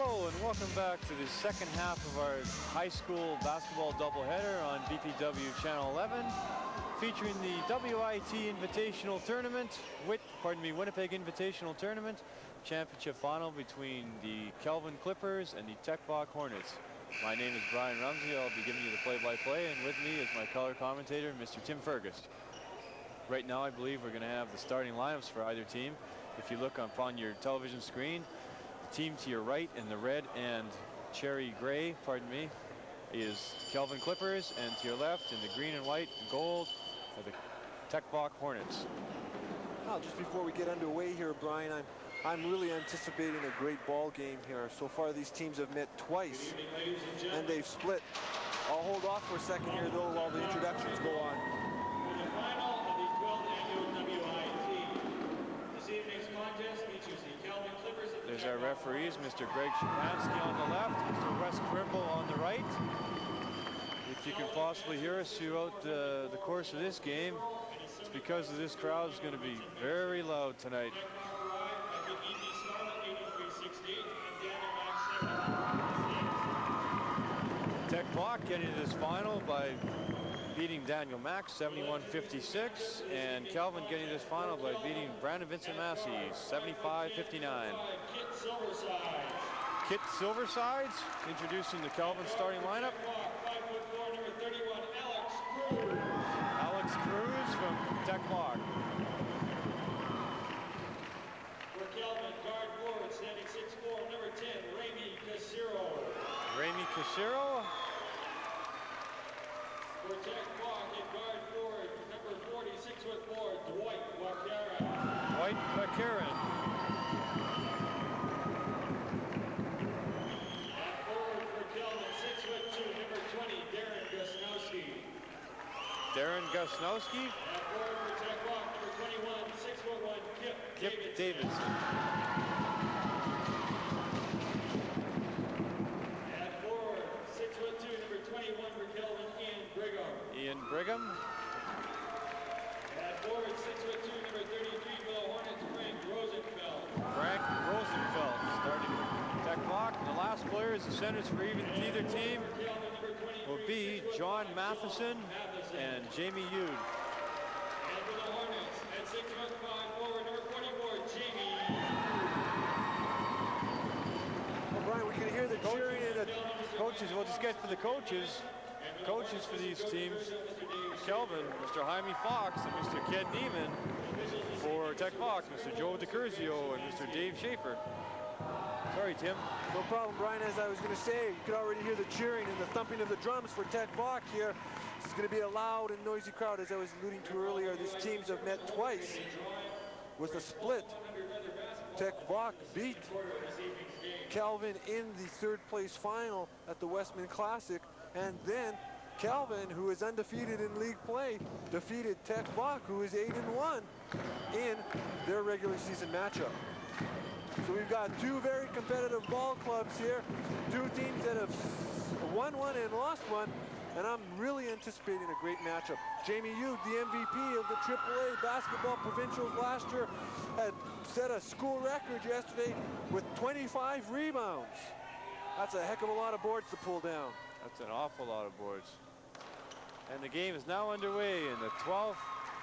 Hello and welcome back to the second half of our high school basketball doubleheader on BPW Channel 11, featuring the WIT Invitational Tournament, Winnipeg Invitational Tournament, championship final between the Kelvin Clippers and the Tec Voc Hornets. My name is Brian Rumsey. I'll be giving you the play-by-play, and with me is my color commentator, Mr. Tim Fergus. Right now, I believe we're going to have the starting lineups for either team. If you look upon your television screen, the team to your right in the red and cherry gray, is Kelvin Clippers, and to your left in the green and white and gold are the Tec Voc Hornets. Well, just before we get underway here, Brian, I'm really anticipating a great ball game here. So far, these teams have met twice, and they've split. I'll hold off for a second here, though, while the introductions go on. The final of the 12th annual WIT. This evening's contest features the Kelvin Clippers. There's our referees, Mr. Greg Shapansky on the left, Mr. Wes Quimble on the right. If you can possibly hear us throughout the course of this game, it's because of this crowd is going to be very loud tonight. Tec Voc getting to this final by beating Daniel Max 71-56, and Kelvin getting this final by beating Brandon Vincent Massey 75-59. Kit Silversides introducing the Kelvin starting lineup. 5'4", number 31, Alex Cruz from Tec Voc. For Kelvin, guard forward, standing 6'4", number 10, Raimi Casero. Raimi Casero. For Tec Voc, at guard forward, number 40, 6'4", Dwight Wakaran. Dwight Wakaran. At forward for Kelvin, 6'2", number 20, Darren Gusnowski. Darren Gusnowski. At forward for Tec Voc, number 21, 6'1", Kip Davidson. At forward, 6'2", number 21 for Kelvin, Ian Brigham. Ian Brigham. At forward, 6'2", number 33 for the Hornets, Frank Rosenfeld. Frank Rosenfeld starting for Tec Voc. And the last players, the centers for either team, will be John Matheson and Jamie Yude. And for the Hornets, at 6'5", forward, number 44, Jamie. Well, Brian, we can hear the cheering in the Coaches, we'll just get to the coaches. Coaches for these teams, Kelvin, Mr. Jaime Fox, and Mr. Ken Neiman. For Tec Voc, Mr. Joe DiCurzio and Mr. Dave Schaefer. Sorry, Tim. No problem, Brian. As I was going to say, you could already hear the cheering and the thumping of the drums for Tec Voc here. This is going to be a loud and noisy crowd. As I was alluding to earlier, these teams have met twice with a split. Tec Voc beat Kelvin in the third place final at the Westman Classic, and then Kelvin, who is undefeated in league play, defeated Tec Voc, who is 8-1 in their regular season matchup. So we've got two very competitive ball clubs here, two teams that have won one and lost one, and I'm really anticipating a great matchup. Jamie Yude, the MVP of the AAA basketball provincials last year, had set a school record yesterday with 25 rebounds. That's a heck of a lot of boards to pull down. That's an awful lot of boards. And the game is now underway in the 12th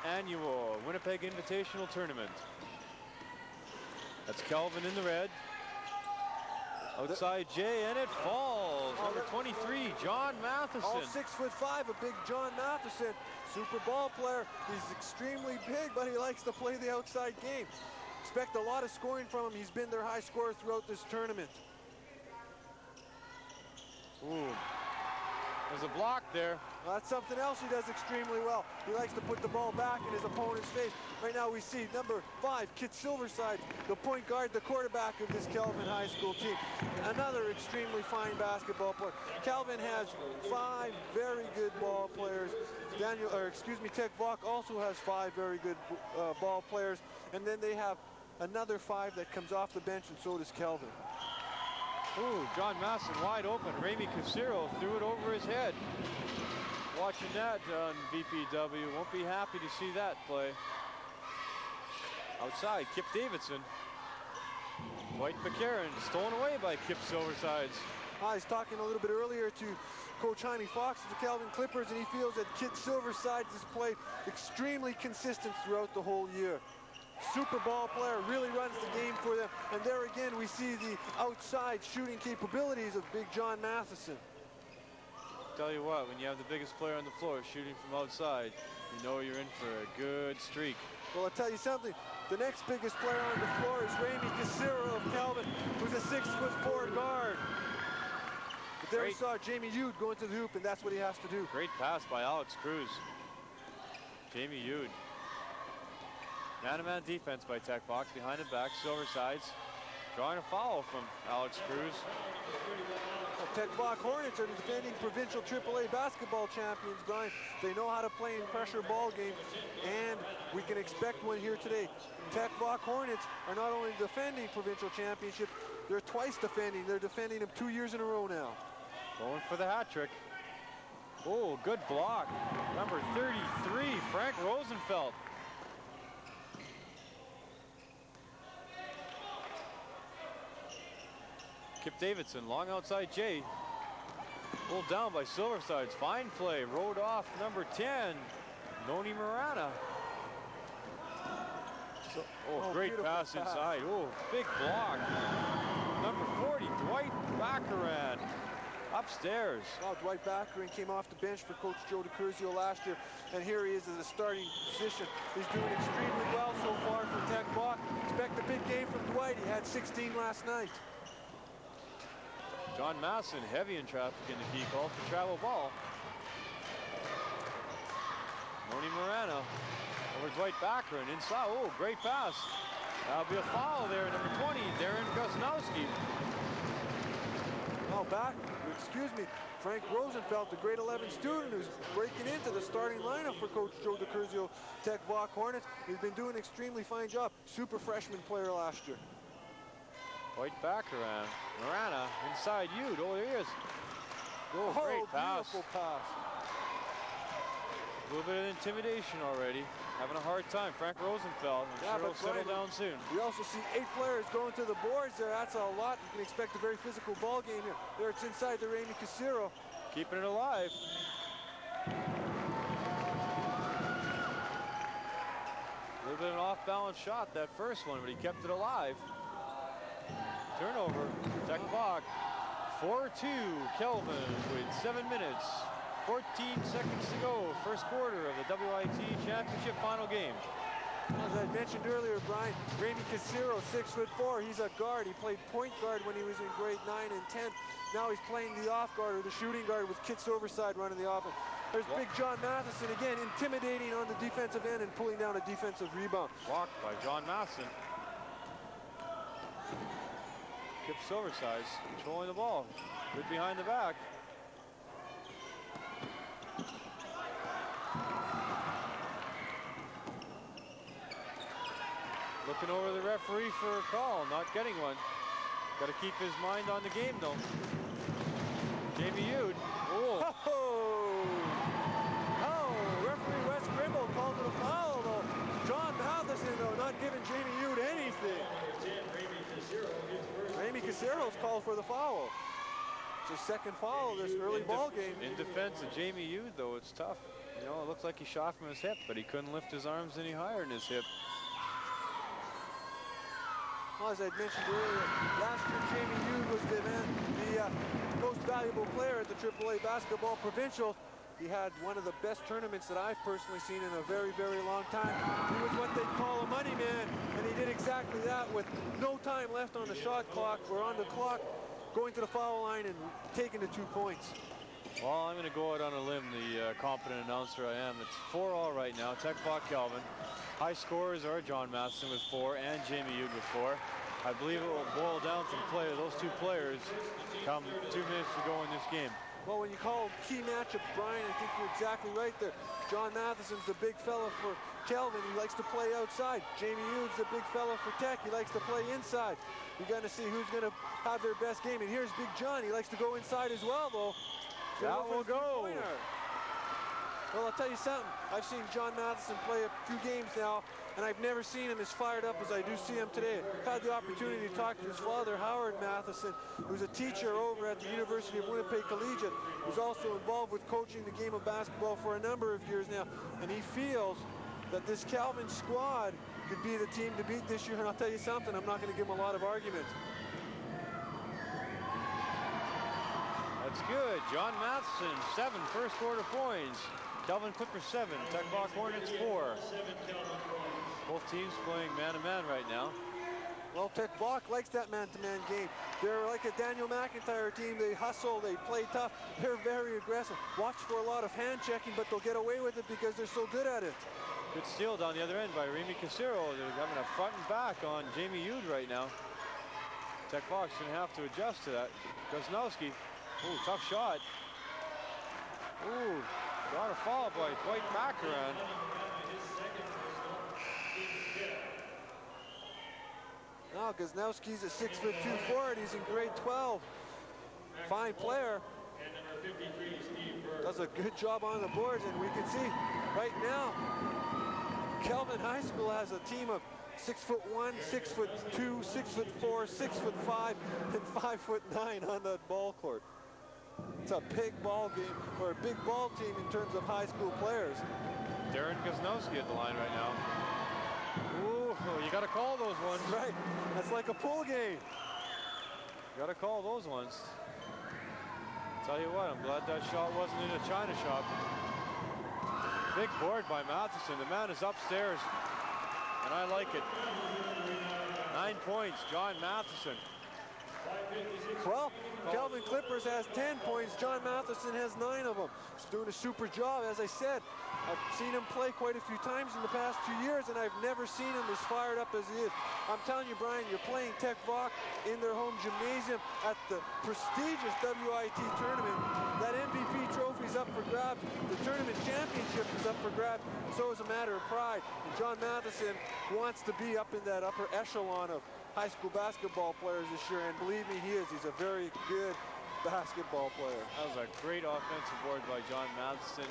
annual Winnipeg Invitational Tournament. That's Kelvin in the red. Outside Jay, and it falls. Number 23, John Matheson. All 6'5", a big John Matheson, super ball player. He's extremely big, but he likes to play the outside game. Expect a lot of scoring from him. He's been their high scorer throughout this tournament. Ooh, there's a block there. Well, that's something else he does extremely well. He likes to put the ball back in his opponent's face. Right now we see number 5, Kit Silverside, the point guard, the quarterback of this Kelvin High School team. Another extremely fine basketball player. Kelvin has 5 very good ball players. Tec Voc also has 5 very good ball players. And then they have another 5 that comes off the bench, and so does Kelvin. Ooh, John Matheson wide open. Raimi Casero threw it over his head. Watching that on BPW, won't be happy to see that play. Outside, Kip Davidson. Dwight McCarron stolen away by Kip Silversides. I was talking a little bit earlier to Coach Jaime Fox of the Kelvin Clippers, and he feels that Kip Silversides has played extremely consistent throughout the whole year. Super ball player, really runs the game for them. And there again, we see the outside shooting capabilities of Big John Matheson. Tell you what, when you have the biggest player on the floor shooting from outside, you know you're in for a good streak. Well, I'll tell you something. The next biggest player on the floor is Ramy Casero of Kelvin, who's a 6'4" guard. But there we saw Jamie Yude going to the hoop, and that's what he has to do. Great pass by Alex Cruz. Jamie Yude. Man-to-man defense by Tec Voc. Behind the back, Silversides drawing a foul from Alex Cruz. Well, Tec Voc Hornets are the defending provincial AAA basketball champions, Brian. They know how to play in pressure ball game, and we can expect one here today. Tec Voc Hornets are not only defending provincial championship, they're twice defending. They're defending them 2 years in a row now. Going for the hat trick. Oh, good block. Number 33, Frank Rosenfeld. Kip Davidson, long outside Jay. Pulled down by Silversides. Fine play. Rode off number 10, Noni Marana. Great pass inside. Oh, big block. Number 40, Dwight Baccaran. Upstairs. Well, Dwight Baccaran came off the bench for Coach Joe DiCurzio last year, and here he is in the starting position. He's doing extremely well so far for Tec Voc. Expect a big game from Dwight. He had 16 last night. John Masson, heavy in traffic in the key, call for travel ball. Noni Marana over Dwight Baccaran inside. Oh, great pass. That'll be a foul there, number 20, Darren Gusnowski. Oh, Frank Rosenfeld, the grade 11 student who's breaking into the starting lineup for Coach Joe DiCurzio, Tec Voc Hornets. He's been doing an extremely fine job. Super freshman player last year. Dwight Baccaran, Marana inside Yude. Oh, there he is. Oh, great pass. Beautiful pass. A little bit of intimidation already. Having a hard time. Frank Rosenfeld. I'm sure he'll settle down soon. We also see 8 players going to the boards there. That's a lot. You can expect a very physical ball game here. There it's inside the Ramy Casero. Keeping it alive. A little bit of an off-balance shot, that first one, but he kept it alive. Turnover, Tec Voc. 4-2, Kelvin with 7 minutes. 14 seconds to go, first quarter of the WIT Championship final game. As I mentioned earlier, Brian, Ramy Casero, 6'4". He's a guard. He played point guard when he was in grade 9 and 10. Now he's playing the off guard or the shooting guard with Kit Silverside running the offense. There's Big John Matheson again, intimidating on the defensive end and pulling down a defensive rebound. Blocked by John Matheson. Kip Silverside controlling the ball. Good behind the back. Looking over the referee for a call, not getting one. Got to keep his mind on the game though. Jamie Yude. Oh, referee Wes Grimble called it a foul though. John Matheson though not giving Jamie Yude anything. Ramy Casero's called for the foul. It's his second foul of this early ball game. In defense of Jamie Yude though, it's tough. You know, it looks like he shot from his hip, but he couldn't lift his arms any higher than his hip. Well, as I'd mentioned earlier, last year Jamie Yude was the most valuable player at the AAA basketball provincial. He had one of the best tournaments that I've personally seen in a very, very long time. He was what they'd call a money man, and he did exactly that with no time left on the shot clock or on the clock, going to the foul line and taking the 2 points. Well, I'm going to go out on a limb, the competent announcer I am. It's 4-all right now, Tec Voc Kelvin. High scorers are John Matheson with 4 and Jamie Yude with 4. I believe it will boil down to the play of those 2 players come 2 minutes to go in this game. Well, when you call key matchup, Brian, I think you're exactly right there. John Matheson's the big fella for Kelvin. He likes to play outside. Jamie Yude's the big fella for Tec. He likes to play inside. You're going to see who's going to have their best game. And here's Big John. He likes to go inside as well, though. That will go. Well, I'll tell you something. I've seen John Matheson play a few games now, and I've never seen him as fired up as I do see him today. I've had the opportunity to talk to his father, Howard Matheson, who's a teacher over at the University of Winnipeg Collegiate, who's also involved with coaching the game of basketball for a number of years now, and he feels that this Kelvin squad could be the team to beat this year, and I'll tell you something, I'm not going to give him a lot of argument. That's good. John Matheson, 7 first quarter points. Kelvin Clippers 7, Tec Voc Hornets 4. Both teams playing man-to-man right now. Well, Tec Voc likes that man-to-man game. They're like a Daniel McIntyre team. They hustle, they play tough, they're very aggressive. Watch for a lot of hand checking, but they'll get away with it because they're so good at it. Good steal down the other end by Remy Casero. They're having a front and back on Jamie Yude right now. Tec Voc's going to have to adjust to that. Gosnowski, ooh, tough shot. Ooh, got a foul by Dwight Macaron. Now Gosnowski's a 6'2" forward. He's in grade 12. Fine player. Does a good job on the boards, and we can see right now Kelvin High School has a team of 6'1", 6'2", 6'4", 6'5", and 5'9" on that ball court. It's a big ball game, or a big ball team in terms of high school players. Darren Gosnowski at the line right now. Ooh, you got to call those ones. Right, that's like a pool game. You got to call those ones. Tell you what, I'm glad that shot wasn't in a China shop. Big board by Matheson. The man is upstairs, and I like it. 9 points, John Matheson. Well, Kelvin Clippers has 10 points. John Matheson has 9 of them. He's doing a super job. As I said, I've seen him play quite a few times in the past 2 years, and I've never seen him as fired up as he is. I'm telling you, Brian, you're playing Tec Voc in their home gymnasium at the prestigious WIT tournament. That MVP trophy's up for grabs. The tournament championship is up for grabs. So is a matter of pride. And John Matheson wants to be up in that upper echelon of high school basketball players this year, and believe me, he is. He's a very good basketball player. That was a great offensive board by John Matheson.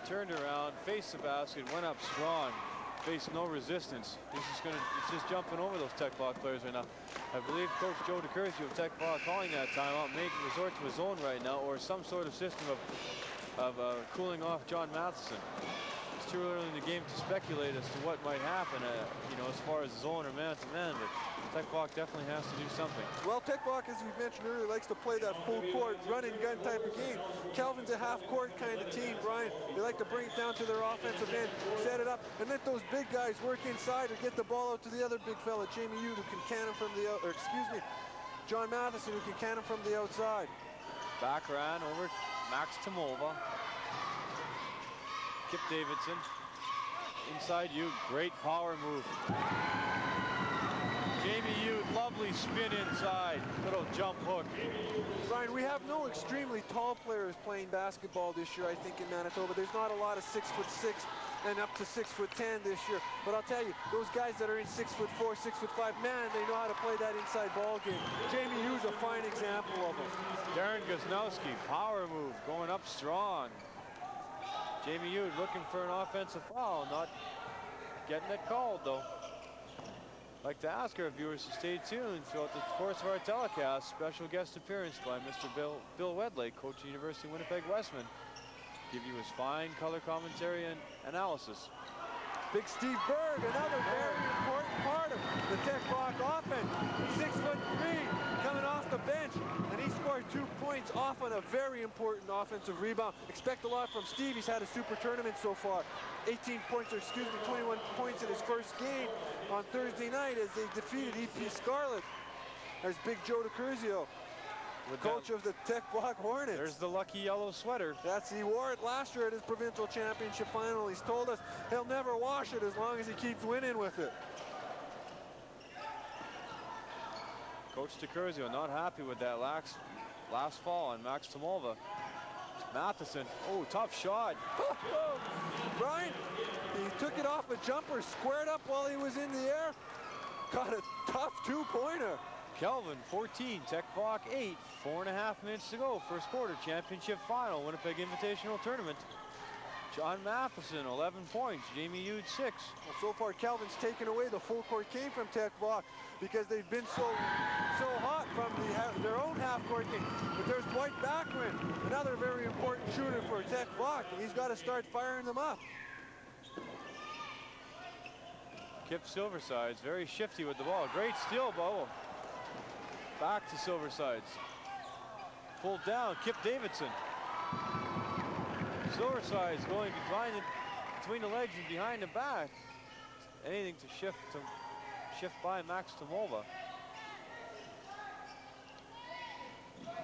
Turned around, faced the basket, went up strong, faced no resistance. It's just jumping over those Tec Voc players right now. I believe Coach Joe DeCurzio of Tec Voc calling that timeout, making resort to his own right now, or some sort of system of cooling off John Matheson. It's too early in the game to speculate as to what might happen, you know, as far as zone or man-to-man, but Tec Voc definitely has to do something. Well, Tec Voc, as we mentioned earlier, likes to play that full court, run and gun type of game. Kelvin's a half court kind of team, Brian. They like to bring it down to their offensive end, set it up, and let those big guys work inside or get the ball out to the other big fella, Jamie Yude, who can cannon from the out, or excuse me, John Matheson, who can cannon from the outside. Back ran over Max Tomova. Kip Davidson. Inside Yude, great power move. Jamie Yude, lovely spin inside, little jump hook. Brian, we have no extremely tall players playing basketball this year, I think, in Manitoba. There's not a lot of 6'6" and up to 6'10" this year. But I'll tell you, those guys that are in 6'4", 6'5", man, they know how to play that inside ball game. Jamie Yude's a fine example of them. Darren Gosnowski, power move, going up strong. Jamie Yude looking for an offensive foul, not getting it called though. I'd like to ask our viewers to stay tuned throughout the course of our telecast. Special guest appearance by Mr. Bill Wedlake, coach of University of Winnipeg Westman. Give you his fine color commentary and analysis. Big Steve Berg, another very important part of the Tec Voc offense. 6'3", coming off the bench, and he scored 2 points off on a very important offensive rebound. Expect a lot from Steve. He's had a super tournament so far. 18 points, or excuse me, 21 points in his first game on Thursday night as they defeated EP Scarlet. There's Big Joe DeCurzio, coach of the Tec Voc Hornets. There's the lucky yellow sweater. He wore it last year at his provincial championship final. He's told us he'll never wash it as long as he keeps winning with it. Coach DeCurzio not happy with that last fall on Max Tomova. Matheson, oh, tough shot. Brian, he took it off a jumper, squared up while he was in the air. Got a tough 2-pointer. Kelvin 14, Tec Voc 8, 4.5 minutes to go. First quarter, championship final, Winnipeg Invitational Tournament. John Matheson, 11 points. Jamie Yude, 6. Well, so far, Kelvin's taken away. The full court came from Tec Voc because they've been so hot from their own half-court game. But there's Dwight Backwin, another very important shooter for Tec Voc. He's got to start firing them up. Kip Silversides, very shifty with the ball. Great steal, Bo. Back to Silversides. Pulled down, Kip Davidson. Silversides going behind between the legs and behind the back. Anything to shift by Max Tomova.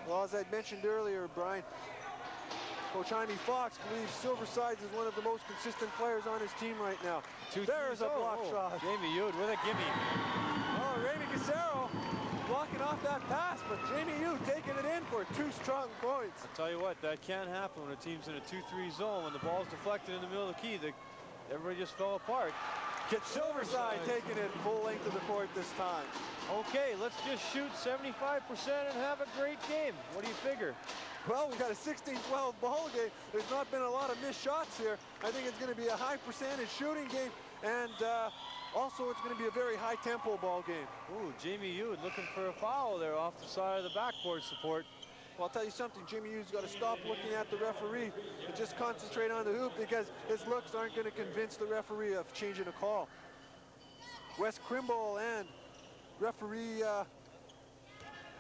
Well, as I mentioned earlier, Brian, Coach Jaime Fox believes Silversides is one of the most consistent players on his team right now. There's a block shot. Jamie Yude with a gimme. Oh, Remy Casero blocking off that pass, but Jamie Yude taking it in for 2 strong points. I'll tell you what, that can't happen when a team's in a 2-3 zone. When the ball's deflected in the middle of the key, everybody just fell apart. Get Silverside taking it full length of the court this time. Okay, let's just shoot 75% and have a great game. What do you figure? Well, we got a 16-12 ball game. There's not been a lot of missed shots here. I think it's going to be a high percentage shooting game, and also it's going to be a very high tempo ball game. Ooh, Jamie Yude looking for a foul there off the side of the backboard support. Well, I'll tell you something, Jamie Yude's got to stop looking at the referee and just concentrate on the hoop, because his looks aren't going to convince the referee of changing a call. Wes Krimble and referee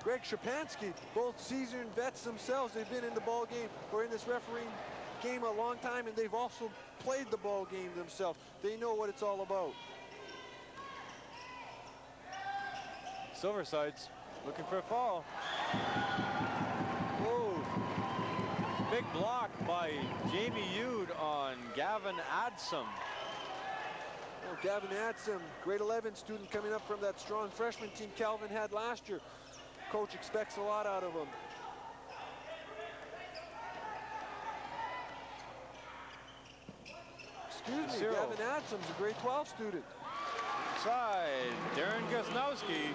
Greg Shapansky, both seasoned vets themselves. They've been in the ball game or in this refereeing game a long time, and they've also played the ball game themselves. They know what it's all about. Silversides looking for a foul. Whoa. Big block by Jamie Yude on Gavin Adsom. Oh, Gavin Adsom, grade 11 student coming up from that strong freshman team Kelvin had last year. Coach expects a lot out of him. Excuse me, Gavin Adsom's a grade 12 student. Side, Darren Gosnowski.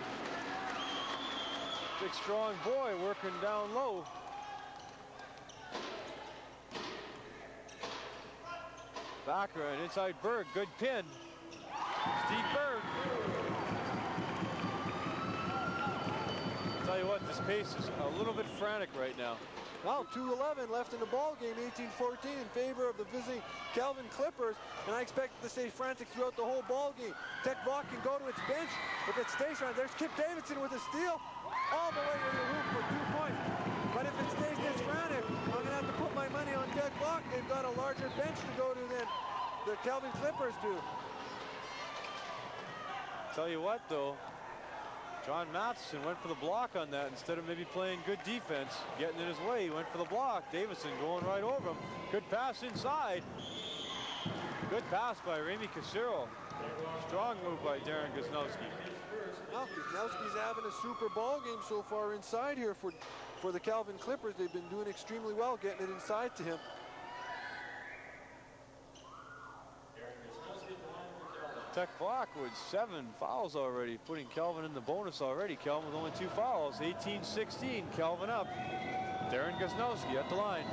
Big strong boy working down low. Backer and inside Berg, good pin. Steve Berg. I'll tell you what, this pace is a little bit frantic right now. Well, 2:11 left in the ball game, 18-14 in favor of the visiting Kelvin Clippers, and I expect it to stay frantic throughout the whole ball game. Tec Voc can go to its bench if it stays frantic. There's Kip Davidson with a steal all the way to the hoop for 2 points. But if it stays this frantic, I'm gonna have to put my money on Tec Voc. They've got a larger bench to go to than the Kelvin Clippers do. Tell you what, though, John Matheson went for the block on that instead of maybe playing good defense, getting in his way. He went for the block. Davison going right over him. Good pass inside. Good pass by Remy Casero. Strong move by Darren Gosnowski. Well, Gosnowski's having a super ball game so far inside here for the Kelvin Clippers. They've been doing extremely well getting it inside to him. Tec Voc with 7 fouls already, putting Kelvin in the bonus already. Kelvin with only 2 fouls, 18-16, Kelvin up. Darren Gosnowski at the line.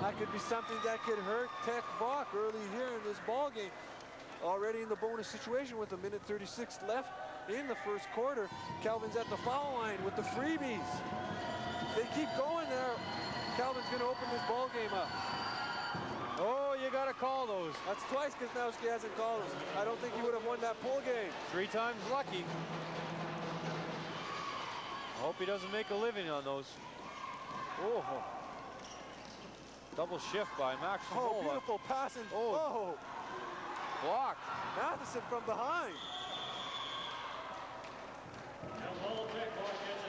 That could be something that could hurt Tec Voc early here in this ball game. Already in the bonus situation with 1:36 left in the first quarter. Kelvin's at the foul line with the freebies. If they keep going there, Kelvin's going to open this ball game up. Oh, you got to call those. That's twice Gosnowski hasn't called us. I don't think he would have won that pull game. 3 times lucky. I hope he doesn't make a living on those. Oh. Double shift by Max Tomova. Oh, beautiful passing. Oh. Block. Matheson from behind.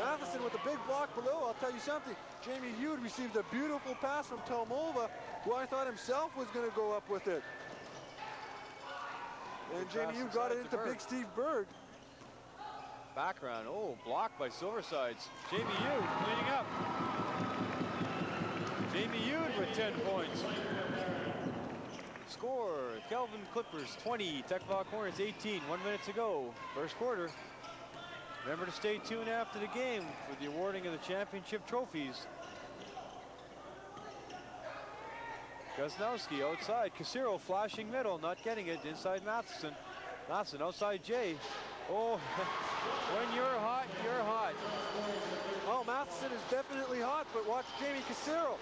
Matheson with a big block below. I'll tell you something. Jamie Yude received a beautiful pass from Tomova, who I thought himself was going to go up with it. And Jamie Yude got it into Big Steve Berg. Background. Oh, blocked by Silversides. Jamie Yude cleaning up. Jamie Yude with 10 points. Score, Kelvin Clippers 20, Tec Voc Hornets 18, 1 minute to go. First quarter. Remember to stay tuned after the game for the awarding of the championship trophies. Gosnowski outside. Casero flashing middle, not getting it. Inside Matheson. Matheson outside Jay. Oh, when you're hot, you're hot. Oh, Matheson is definitely hot, but watch Jamie Casero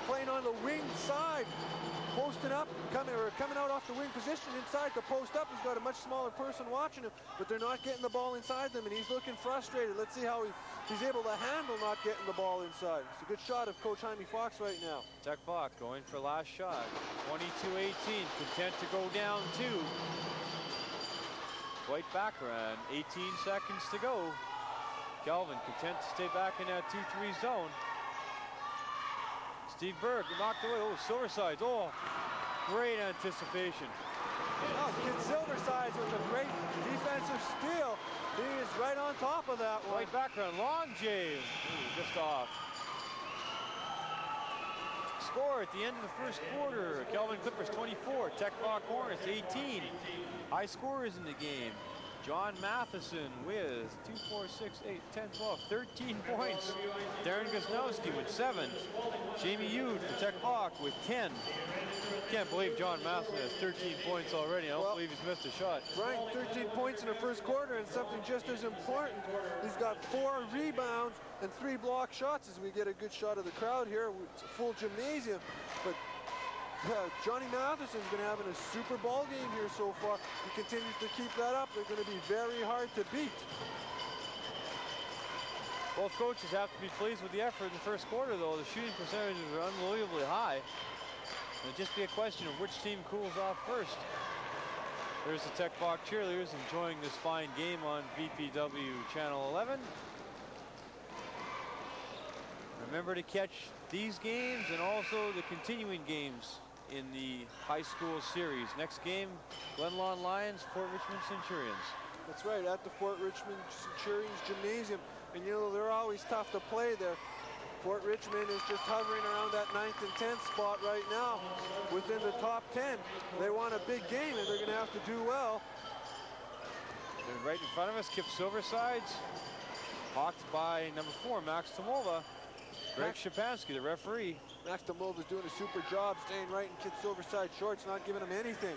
playing on the wing side, posting up, coming out off the wing position inside the post up. He's got a much smaller person watching him, but they're not getting the ball inside them, and he's looking frustrated. Let's see how he's able to handle not getting the ball inside. It's a good shot of Coach Jaime Fox right now. Tec Voc going for last shot. 22-18, content to go down 2. White background, 18 seconds to go. Kelvin content to stay back in that 2-3 zone. Steve Berg knocked away. Oh, Silversides. Oh, great anticipation. Oh, kid Silversides with a great defensive steal. He is right on top of that one. White background, long Jay. Ooh, just off. Score at the end of the first quarter. Kelvin Clippers 24, Tec Voc Hornets 18. High scorers in the game. John Matheson with 2, 4, 6, 8, 10, 12, 13 points. Darren Gosnowski with 7. Jamie Yude for Tec Voc with 10. Can't believe John Matheson has 13 points already. I don't believe he's missed a shot. Brian, 13 points in the first quarter, and something just as important, he's got 4 rebounds and 3 block shots as we get a good shot of the crowd here. It's a full gymnasium, but Johnny Matheson's been having a super ball game here so far. He continues to keep that up. They're going to be very hard to beat. Both coaches have to be pleased with the effort in the first quarter, though. The shooting percentages are unbelievably high. It'll just be a question of which team cools off first. There's the Tec Voc cheerleaders enjoying this fine game on VPW Channel 11. Remember to catch these games and also the continuing games in the high school series. Next game, Glen Lawn Lions, Fort Richmond Centurions. That's right, at the Fort Richmond Centurions Gymnasium. And you know, they're always tough to play there. Fort Richmond is just hovering around that 9th and 10th spot right now within the top 10. They want a big game and they're going to have to do well. They're right in front of us, Kip Silversides. Hawked by number 4, Max Tomova. Greg Shapansky, the referee. Max Tomova's doing a super job staying right in Kid Silverside's shorts, not giving him anything.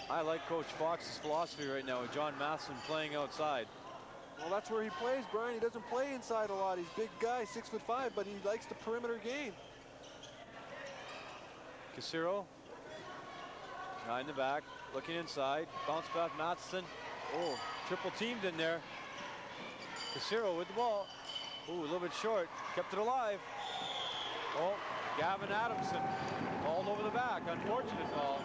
I like Coach Fox's philosophy right now with John Matheson playing outside. Well, that's where he plays, Brian. He doesn't play inside a lot. He's a big guy, 6'5", but he likes the perimeter game. Casero behind the back, looking inside. Bounce back, Matheson. Oh, triple teamed in there. Casero with the ball. Ooh, a little bit short. Kept it alive. Oh, Gavin Adamson. Ball over the back. Unfortunate ball.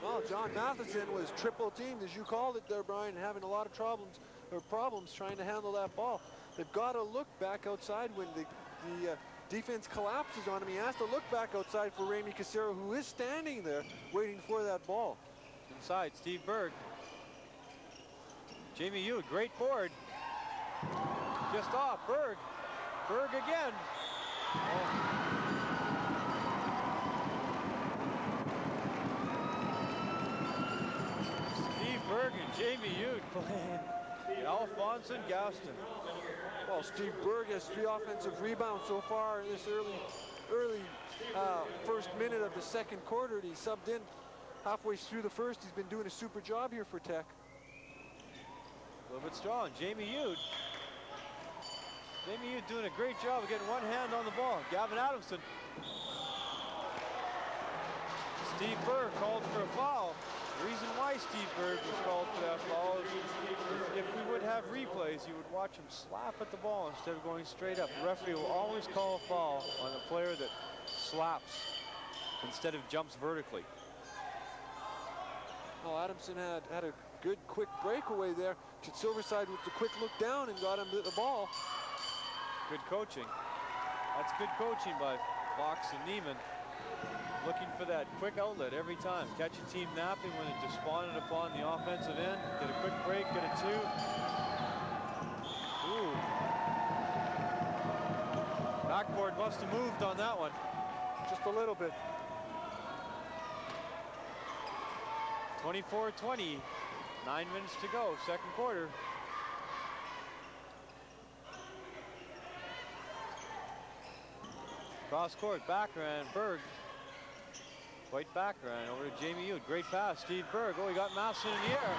Well, John Matheson was triple teamed, as you called it there, Brian, having a lot of problems trying to handle that ball. They've got to look back outside when the defense collapses on him. He has to look back outside for Ramey Casero, who is standing there waiting for that ball. Inside, Steve Berg. Jamie Yu, great board. Just off, Berg. Berg again. Oh. Steve Berg and Jamie Yu playing Alphonse and Gaston. Well, Steve Berg has 3 offensive rebounds so far in this early first minute of the second quarter. He subbed in halfway through the first. He's been doing a super job here for Tec. A little bit strong. Jamie Yude. Jamie Yude doing a great job of getting one hand on the ball. Gavin Adamson. Steve Berg called for a foul. The reason why Steve Berg was called for that foul is if we would have replays, you would watch him slap at the ball instead of going straight up. The referee will always call a foul on a player that slaps instead of jumps vertically. Well, Adamson had a good quick breakaway there to Silverside with the quick look down and got him the ball. Good coaching. That's good coaching by Fox and Neiman. Looking for that quick outlet every time. Catch a team napping when it desponded upon the offensive end. Get a quick break, get a 2. Ooh. Backboard must have moved on that one. Just a little bit. 24-20, 9 minutes to go, second quarter. Cross court, backhand, Berg. White backhand over to Jamie Youth. Great pass, Steve Berg. Oh, he got Matheson in the air.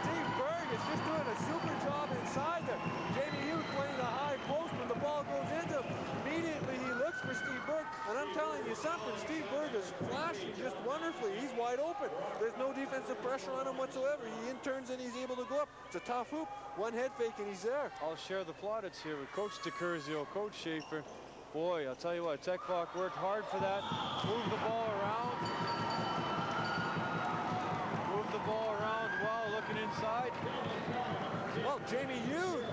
Steve Berg is just doing a super job inside there. Jamie Youth playing the high post when the ball goes into him. Immediately he looks for Steve Berg. And I'm telling you something, Steve Berg is flashing just wonderfully. He's wide open. There's no defensive pressure on him whatsoever. He in-turns and he's able to go up. It's a tough hoop. One head fake and he's there. I'll share the plaudits here with Coach DeCurzio, Coach Schaefer. Boy, I'll tell you what, Tec Voc worked hard for that. Move the ball around. Move the ball around well, looking inside. Well, Jamie Youth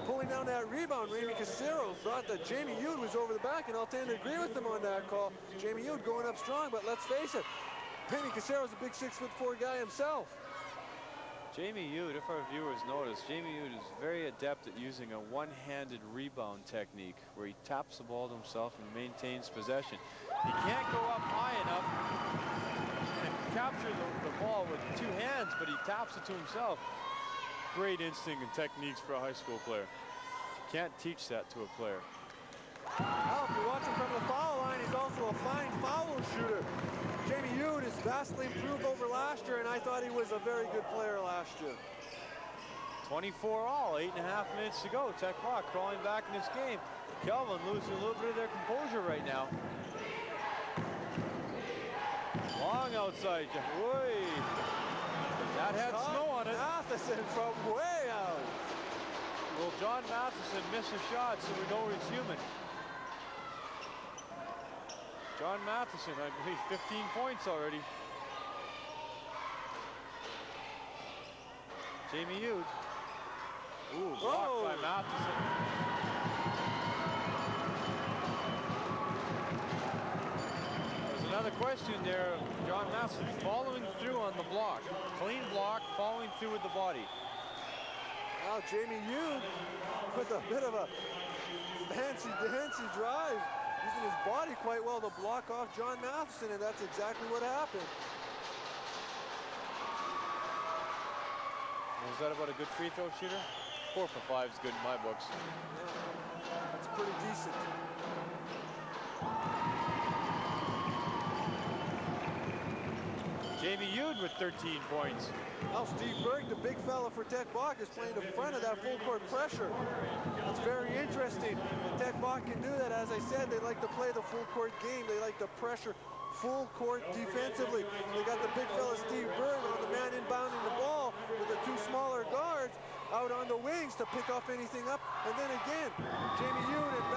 pulling down that rebound. Ramey Casero thought that Jamie Youth was over the back, and I'll tend to agree with them on that call. Jamie Youth going up strong, but let's face it, Ramey Casero's a big 6'4" guy himself. Jamie Youth, if our viewers notice, Jamie Youth is very adept at using a one-handed rebound technique where he taps the ball to himself and maintains possession. He can't go up high enough and capture the ball with two hands, but he taps it to himself. Great instinct and techniques for a high school player. You can't teach that to a player. Well, if you watch him from the foul line, he's also a fine foul shooter. Jamie Youth is vastly improved over last year, and I thought he was a very good player last year. 24 all, 8.5 minutes to go. Tec Voc crawling back in this game. Kelvin losing a little bit of their composure right now. Long outside. Boy, that had snow on it. Matheson from way out. Well, John Matheson missed a shot, so we know he's human. John Matheson, I believe, 15 points already. Jamie Youth. Ooh, blocked by Matheson. There's another question there. John Matheson following through on the block. Clean block, following through with the body. Now Jamie Youth with a bit of a fancy drive, using his body quite well to block off John Matheson, and that's exactly what happened. Was that about a good free throw shooter? 4 for 5 is good in my books. Yeah, that's pretty decent. Jamie Youth with 13 points. Now Steve Berg, the big fella for Tec Voc, is playing in front of that full court pressure. It's very interesting. Tec Voc can do that. As I said, they like to play the full court game. They like to pressure full court defensively. They got the big fella Steve Berg on the man inbounding the ball with the two smaller guards out on the wings to pick off anything up. And then again, Jamie Youth and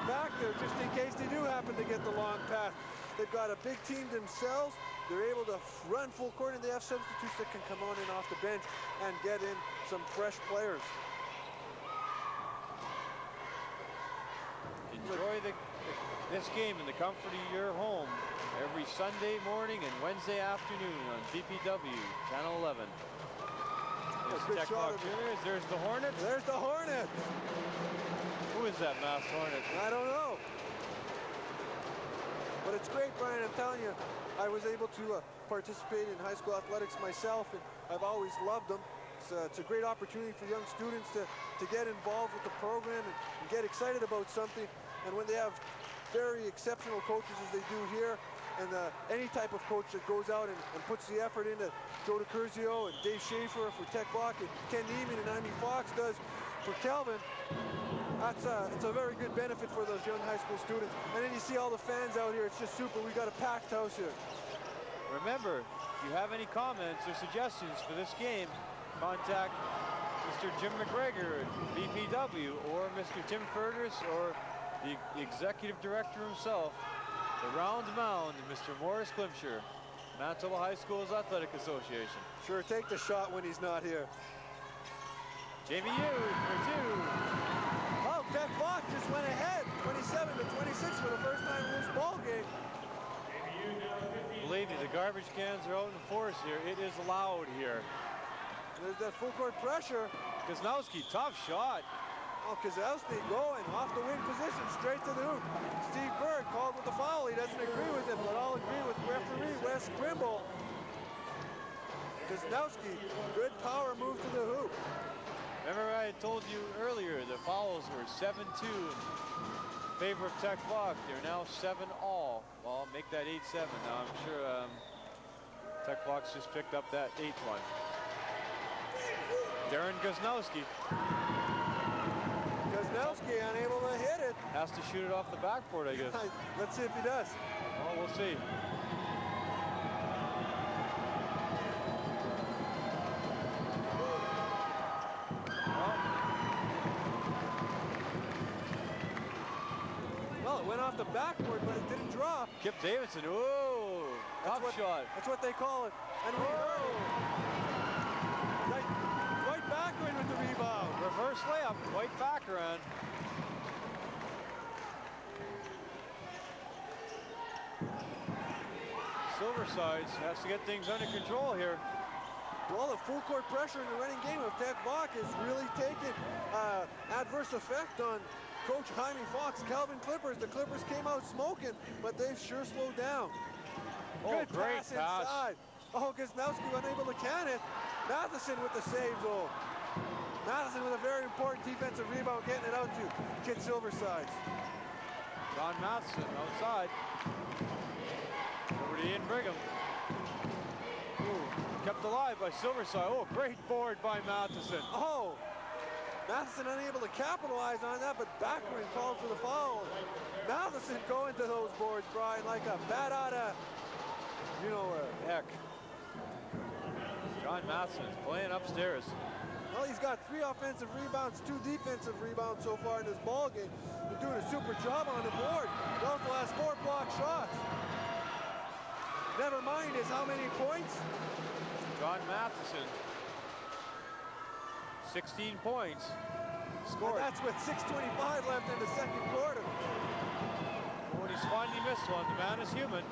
back there just in case they do happen to get the long pass. They've got a big team themselves. They're able to run full court, and they have substitutes that can come on in off the bench and get in some fresh players. Enjoy this game in the comfort of your home every Sunday morning and Wednesday afternoon on BPW Channel 11. There's Tec Voc Juniors. There's the Hornets. There's the Hornets. Who is that masked Hornet? I don't know. But it's great, Brian. I'm telling you, I was able to participate in high school athletics myself, and I've always loved them. It's a great opportunity for young students to get involved with the program and get excited about something. And when they have very exceptional coaches as they do here, and any type of coach that goes out and puts the effort into Joe DeCurzio and Dave Schaefer for Tec Voc, and Ken Neiman and Amy Fox does for Kelvin, it's a very good benefit for those young high school students. And then you see all the fans out here. It's just super. We've got a packed house here. Remember, if you have any comments or suggestions for this game, contact Mr. Jim McGregor at BPW or Mr. Tim Fergus or the executive director himself, the Round Mound, Mr. Morris Klimsher, Manitoba High Schools Athletic Association. Sure, take the shot when he's not here. Jamie Youth for two. Oh, Tec Voc just went ahead, 27-26 for the first time in this ball game. Believe me, the garbage cans are out in force here. It is loud here. There's that full court pressure. Kozlowski, tough shot. Oh, Kozlowski going off the wing position, straight to the hoop. Steve Berg called with the foul. He doesn't agree with it, but I'll agree with referee Wes Grimble. Wisniewski, good power move to the hoop. Remember I told you earlier the fouls were 7-2 in favor of Tec Voc. They're now 7-all. Well, make that 8-7 now. I'm sure Tec Voc's just picked up that 8th one. Darren Wisniewski. Wisniewski unable to hit it. Has to shoot it off the backboard, I guess. Let's see if he does. Well, we'll see. Well, it went off the backboard, but it didn't drop. Kip Davidson, whoa, top shot. That's what they call it. And we heard it. Right backward with the rebound. Reverse layup, White back around. Silversides has to get things under control here. Well, the full court pressure in the running game of Tec Voc has really taken adverse effect on Coach Jaime Fox. Kelvin Clippers, the Clippers came out smoking, but they've sure slowed down. Oh, good great pass inside. Oh, Wisniewski unable to can it. Matheson with the save though. Matheson with a very important defensive rebound, getting it out to Kid Silversides. John Matheson outside. Over to Ian Brigham. Ooh, kept alive by Silverside. Oh, great board by Matheson. Oh, Matheson unable to capitalize on that, but backward called for the foul. Matheson going to those boards, Brian, like a bat out of, you know where. Heck. John Matheson is playing upstairs. Well, he's got 3 offensive rebounds, 2 defensive rebounds so far in this ball game. He's doing a super job on the board. He also has 4 block shots. Never mind is how many points? John Matheson, 16 points. Scored. And that's with 6:25 left in the second quarter. When he's finally missed one, the man is human.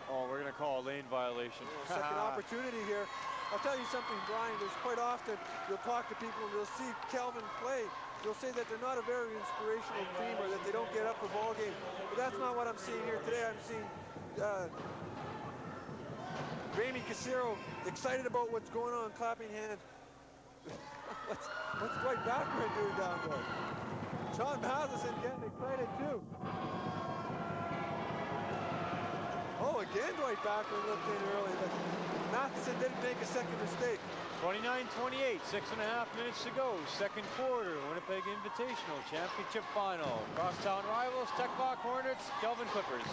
Oh, we're going to call a lane violation. Second opportunity here. I'll tell you something, Brian, there's quite often you'll talk to people and you'll see Kelvin play. You'll say that they're not a very inspirational team or that they don't get up for ball game. But that's not what I'm seeing here today. I'm seeing Ramey Casero excited about what's going on, clapping hands. what's Dwight Backward doing down there? John Matheson getting excited too. Oh, again Dwight Backward looked in early, but Matheson didn't make a second mistake. 29-28, 6.5 minutes to go. Second quarter, Winnipeg Invitational Championship Final. Crosstown rivals, Tec Voc Hornets, Kelvin Clippers.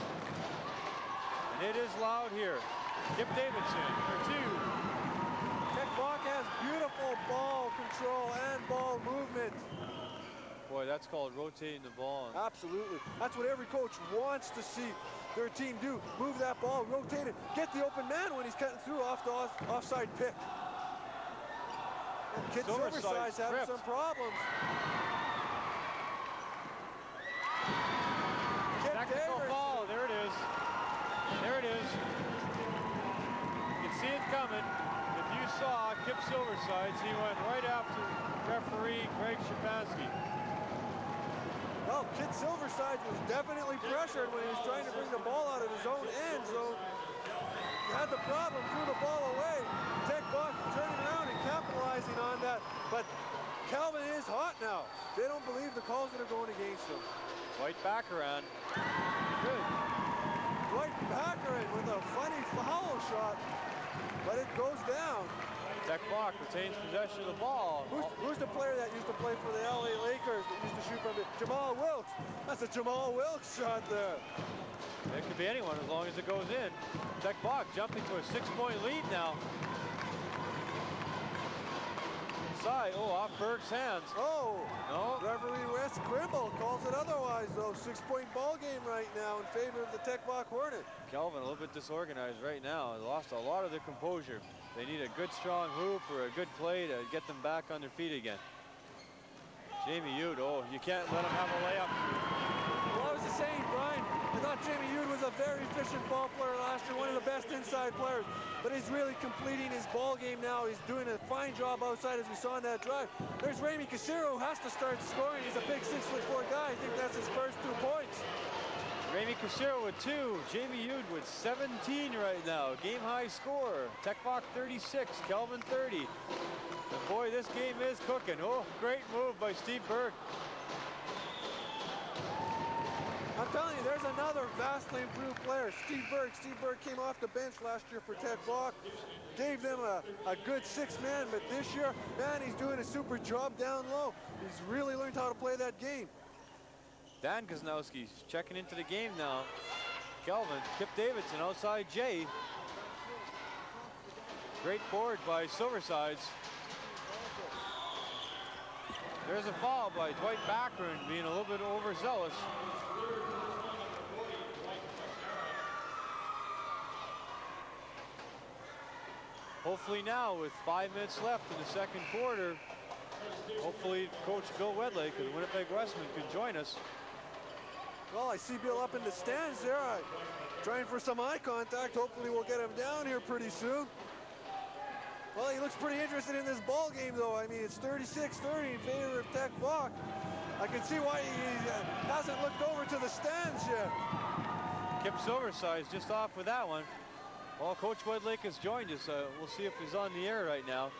And it is loud here. Kip Davidson for 2. Tec Voc has beautiful ball control and ball movement. Boy, that's called rotating the ball. Absolutely. That's what every coach wants to see their team do. Move that ball, rotate it, get the open man when he's cutting through off the offside pick. And Kid Silverside's having some problems. Technical ball, there it is. There it is. You can see it coming. If you saw Kip Silversides, he went right after referee Greg Shapansky. Well, Kid Silversides was definitely pressured when he was trying to bring the ball out of his own end zone. He had the problem, threw the ball away. Tec Voc turning around and capitalizing on that. But Kelvin is hot now. They don't believe the calls that are going against them. White back around. Good. Dwight Baccarin with a funny foul shot, but it goes down. Tec Voc retains possession of the ball. Who's the player that used to play for the LA Lakers that used to shoot from it? Jamal Wilkes. That's a Jamal Wilkes shot there. It could be anyone as long as it goes in. Tec Voc jumping to a 6-point lead now. Inside, oh, off Berg's hands. Oh, no. Referee Wes Grimble calls it otherwise, though. 6-point ball game right now in favor of the Tec Voc Hornet. Kelvin a little bit disorganized right now. They lost a lot of their composure. They need a good strong hoop or a good play to get them back on their feet again. Jamie Ude, oh, you can't let him have a layup. Well, I was just saying, Brian, I thought Jamie Ude was a very efficient ball player last year, one of the best inside players, but he's really completing his ball game now. He's doing a fine job outside as we saw in that drive. There's Ramey Casero who has to start scoring. He's a big 6'4" guy. I think that's his first 2 points. Ramey Casero with 2. Jamie Yude with 17 right now. Game high score. Tec Voc 36, Kelvin 30. And boy, this game is cooking. Oh, great move by Steve Berg. I'm telling you, there's another vastly improved player, Steve Berg. Steve Berg came off the bench last year for Tec Voc, gave them a good 6-man, but this year, man, he's doing a super job down low. He's really learned how to play that game. Dan Kozlowski's checking into the game now. Kelvin, Kip Davidson outside Jay. Great board by Silversides. There's a foul by Dwight Baccarin, being a little bit overzealous. Hopefully now, with 5 minutes left in the second quarter, hopefully Coach Bill Wedlake of the Winnipeg Westmen can join us. Well, I see Bill up in the stands there, trying for some eye contact. Hopefully we'll get him down here pretty soon. Well, he looks pretty interested in this ball game, though. I mean, it's 36-30 in favor of Tec Voc. I can see why he hasn't looked over to the stands yet. Kip Silversides just off with that one. Well, Coach Wedlake has joined us. We'll see if he's on the air right now.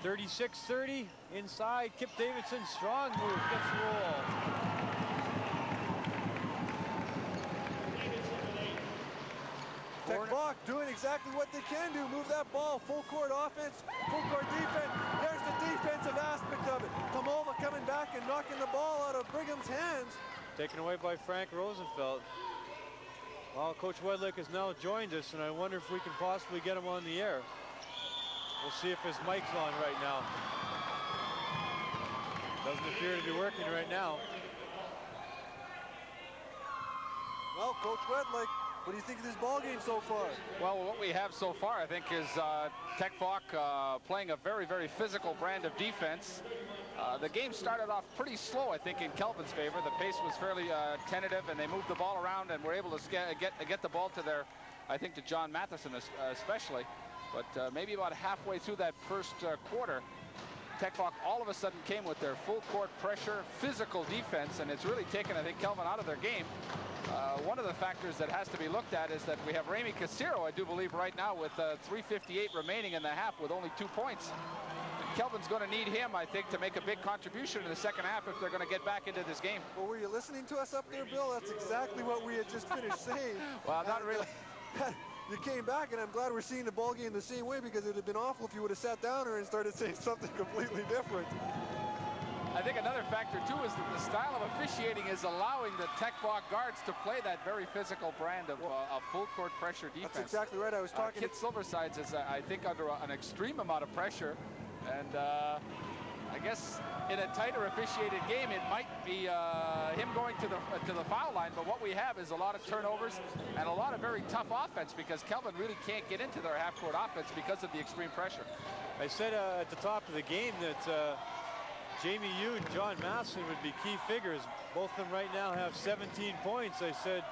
36-30 inside. Kip Davidson, strong move, gets the roll. Tec Voc doing exactly what they can do. Move that ball, full court offense, full court defense. There's the defensive aspect of it. Tomova coming back and knocking the ball out of Brigham's hands. Taken away by Frank Rosenfeld. Well, Coach Wedlake has now joined us, and I wonder if we can possibly get him on the air. We'll see if his mic's on right now. Doesn't appear to be working right now. Well, Coach Wedlake, what do you think of this ball game so far? Well, what we have so far, I think, is Tec Voc playing a very, very physical brand of defense. The game started off pretty slow, I think, in Kelvin's favor. The pace was fairly tentative, and they moved the ball around and were able to get the ball to their, I think, to John Matheson especially. But maybe about halfway through that first quarter, Tec Voc all of a sudden came with their full court pressure, physical defense, and it's really taken, I think, Kelvin out of their game. One of the factors that has to be looked at is that we have Ramey Casero, I do believe, right now with 3:58 remaining in the half with only 2 points. Kelvin's going to need him, I think, to make a big contribution in the second half if they're going to get back into this game. Well, were you listening to us up there, Bill? That's exactly what we had just finished saying. Well, not really. You came back, and I'm glad we're seeing the ball game the same way, because it would have been awful if you would have sat down here and started saying something completely different. I think another factor, too, is that the style of officiating is allowing the Tec Voc guards to play that very physical brand of full court pressure defense. That's exactly right. I was talking Kit Silversides is, I think, under an extreme amount of pressure, and I guess in a tighter officiated game, it might be him going to the foul line, but what we have is a lot of turnovers and a lot of very tough offense, because Kelvin really can't get into their half-court offense because of the extreme pressure. I said at the top of the game that Jamie Yude and John Matheson would be key figures. Both of them right now have 17 points. I said,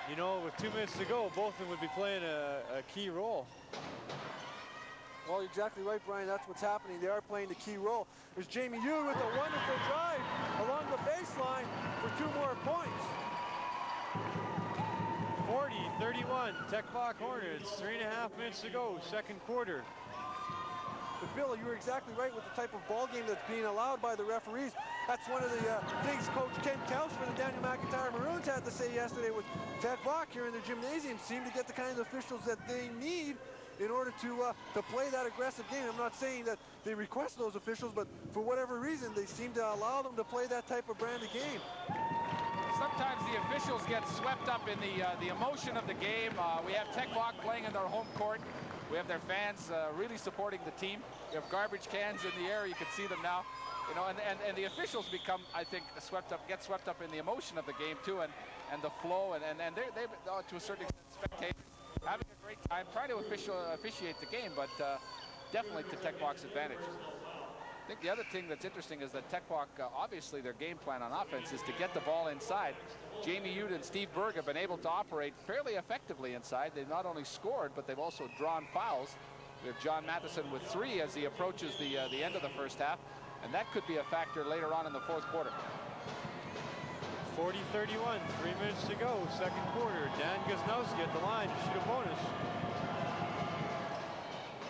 you know, with 2 minutes to go, both of them would be playing a key role. Well, you're exactly right, Brian. That's what's happening. They are playing the key role. There's Jamie Yude with a wonderful drive along the baseline for 2 more points. 40-31, Tec Voc Hornets, 3.5 minutes to go, second quarter. But Bill, you were exactly right with the type of ball game that's being allowed by the referees. That's one of the things Coach Ken Couch for the Daniel McIntyre Maroons had to say yesterday with Tec Voc here in the gymnasium. Seem to get the kind of officials that they need in order to play that aggressive game. I'm not saying that they request those officials, but for whatever reason, they seem to allow them to play that type of brand of game. Sometimes the officials get swept up in the emotion of the game. We have Tec Voc playing in their home court. We have their fans really supporting the team. We have garbage cans in the air. You can see them now. You know, and the officials become, I think, get swept up in the emotion of the game too, and the flow, and they to a certain extent, spectators having a great time trying to officiate the game, but definitely to Tec Voc's advantage. I think the other thing that's interesting is that Tec Voc, obviously their game plan on offense is to get the ball inside. Jamie Yude and Steve Berg have been able to operate fairly effectively inside. They've not only scored, but they've also drawn fouls. We have John Matheson with 3 as he approaches the end of the first half, and that could be a factor later on in the fourth quarter. 40-31, 3 minutes to go, second quarter. Dan Gosnowski at the line to shoot a bonus.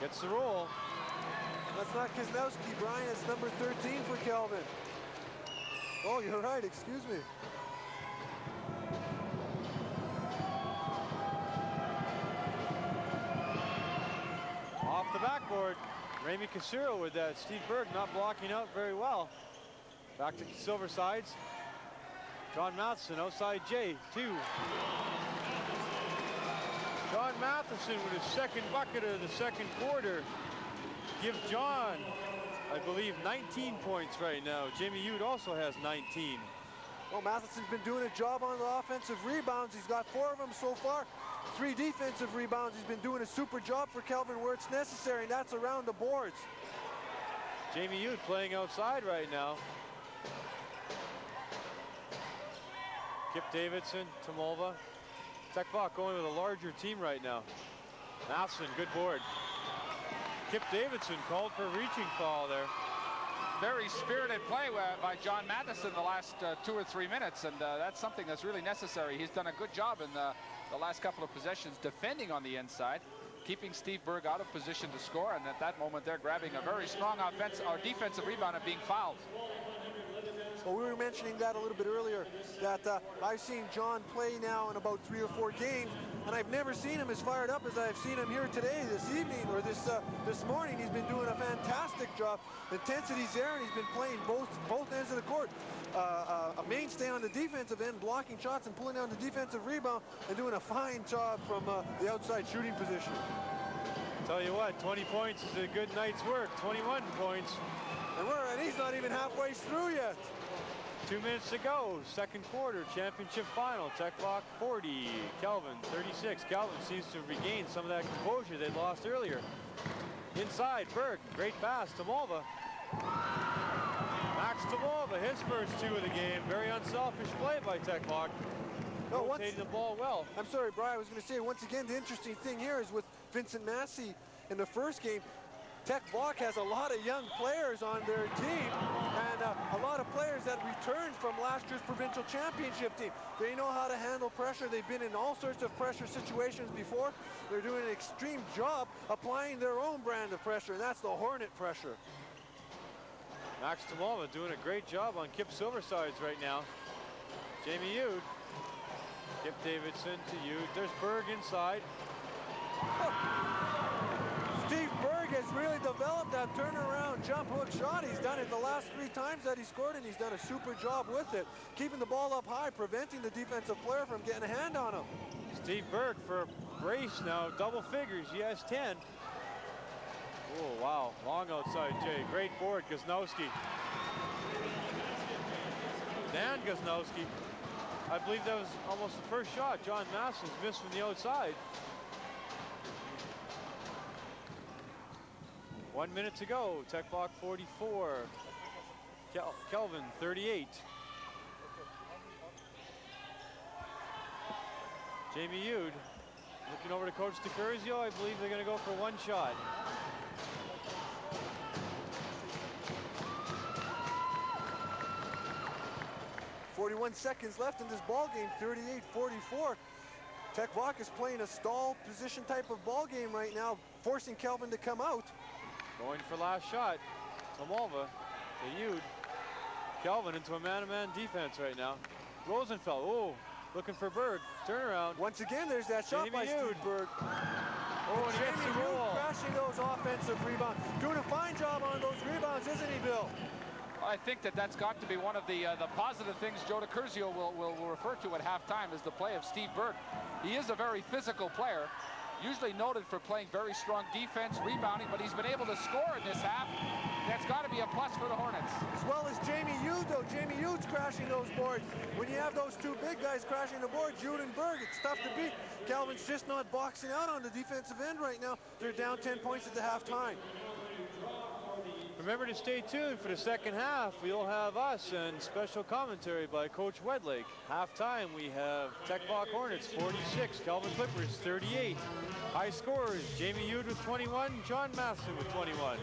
Gets the roll. That's not Kisnowski, Brian. It's number 13 for Kelvin. Oh, you're right. Excuse me. Off the backboard. Ramey Casero with that. Steve Berg not blocking out very well. Back to Silver Sides. John Matheson outside Jay, 2. John Matheson with his second bucket of the second quarter. Give John, I believe, 19 points right now. Jamie Ude also has 19. Well, Matheson's been doing a job on the offensive rebounds. He's got 4 of them so far. 3 defensive rebounds. He's been doing a super job for Kelvin where it's necessary, and that's around the boards. Jamie Ude playing outside right now. Kip Davidson, Tomolva. Tec Voc going with a larger team right now. Matheson, good board. Kip Davidson called for a reaching foul there. Very spirited play by John Matheson the last 2 or 3 minutes, and that's something that's really necessary. He's done a good job in the last couple of possessions defending on the inside, keeping Steve Berg out of position to score, and at that moment they're grabbing a very strong defensive rebound and being fouled. Well, we were mentioning that a little bit earlier, that I've seen John play now in about 3 or 4 games, and I've never seen him as fired up as I've seen him here today, this evening, or this morning. He's been doing a fantastic job. Intensity's there, and he's been playing both ends of the court. A mainstay on the defensive end, blocking shots and pulling down the defensive rebound, and doing a fine job from the outside shooting position. Tell you what, 20 points is a good night's work. 21 points. And he's not even halfway through yet. 2 minutes to go, second quarter, championship final. Tec Voc 40, Kelvin 36. Kelvin seems to have regained some of that composure they'd lost earlier. Inside, Berg, great pass, Tomolva. Max Tomolva, his first 2 of the game. Very unselfish play by Tec Voc. Rotating the ball well. I'm sorry, Brian, I was going to say, once again, the interesting thing here is with Vincent Massey in the first game, Tec Voc has a lot of young players on their team, and a lot of players that returned from last year's provincial championship team. They know how to handle pressure. They've been in all sorts of pressure situations before. They're doing an extreme job applying their own brand of pressure, and that's the Hornet pressure. Max Tomolva doing a great job on Kip Silversides right now. Jamie Ude. Kip Davidson to Ude. There's Berg inside. Steve Berg has really developed that turnaround jump hook shot. He's done it the last 3 times that he scored, and he's done a super job with it. Keeping the ball up high, preventing the defensive player from getting a hand on him. Steve Berg for a brace now, double figures. He has 10. Oh, wow. Long outside, Jay. Great board, Gosnowski. Dan Gosnowski. I believe that was almost the first shot. John Matheson's missed from the outside. 1 minute to go. Tec Voc 44. Kelvin 38. Jamie Ude looking over to Coach DiCurzio. I believe they're going to go for 1 shot. .41 seconds left in this ball game. 38-44. Tec Voc is playing a stall position type of ball game right now, forcing Kelvin to come out. Going for last shot. Tomolva to Ude. Kelvin into a man-to-man defense right now. Rosenfeld, oh, looking for Berg. Turnaround. Once again, there's that shot by Steve Berg. Oh, and he gets the roll. Crashing those offensive rebounds. Doing a fine job on those rebounds, isn't he, Bill? I think that's got to be one of the positive things Joe DiCurzio will refer to at halftime is the play of Steve Berg. He is a very physical player, usually noted for playing very strong defense, rebounding, but he's been able to score in this half. That's got to be a plus for the Hornets. As well as Jamie Ude, though. Jamie Ude's crashing those boards. When you have those 2 big guys crashing the boards, Ude and Berg, it's tough to beat. Kelvin's just not boxing out on the defensive end right now. They're down 10 points at the halftime. Remember to stay tuned for the second half. We'll have us and special commentary by Coach Wedlake. Halftime, we have Tec Voc Hornets 46, Kelvin Clippers 38. High scorers, Jamie Ude with 21, John Matheson with 21.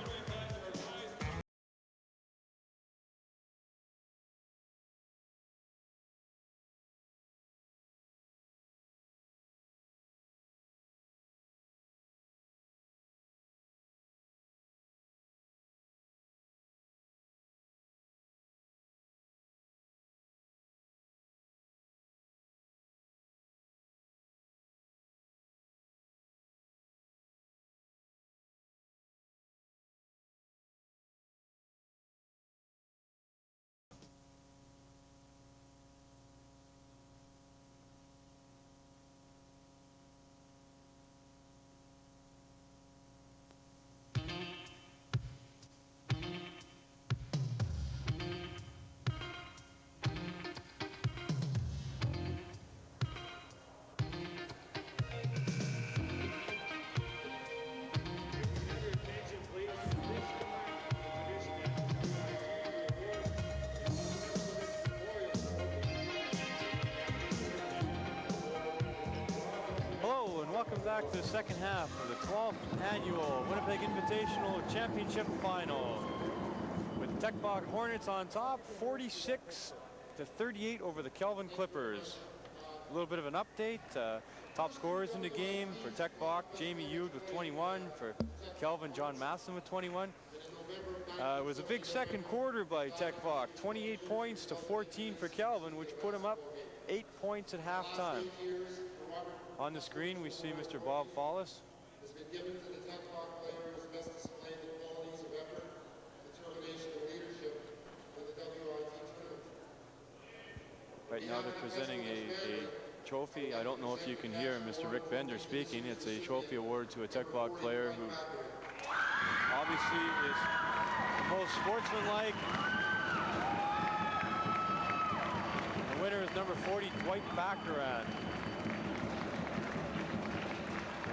Welcome back to the second half of the 12th annual Winnipeg Invitational Championship Final. With Tec Voc Hornets on top, 46-38 over the Kelvin Clippers. A little bit of an update. Top scorers in the game for Tec Voc, Jamie Ude with 21. For Kelvin, John Masson with 21. It was a big second quarter by Tec Voc. 28 points to 14 for Kelvin, which put him up 8 points at halftime. On the screen, we see Mr. Bob Follis. Has been given to the Tec Voc players best displayed the qualities of effort, determination, and leadership for the WIT tournament. Right now they're presenting a trophy. I don't know if you can hear Mr. Rick Bender speaking. It's a trophy award to a Tec Voc player who obviously is the most sportsmanlike. The winner is number 40, Dwight Baccarat.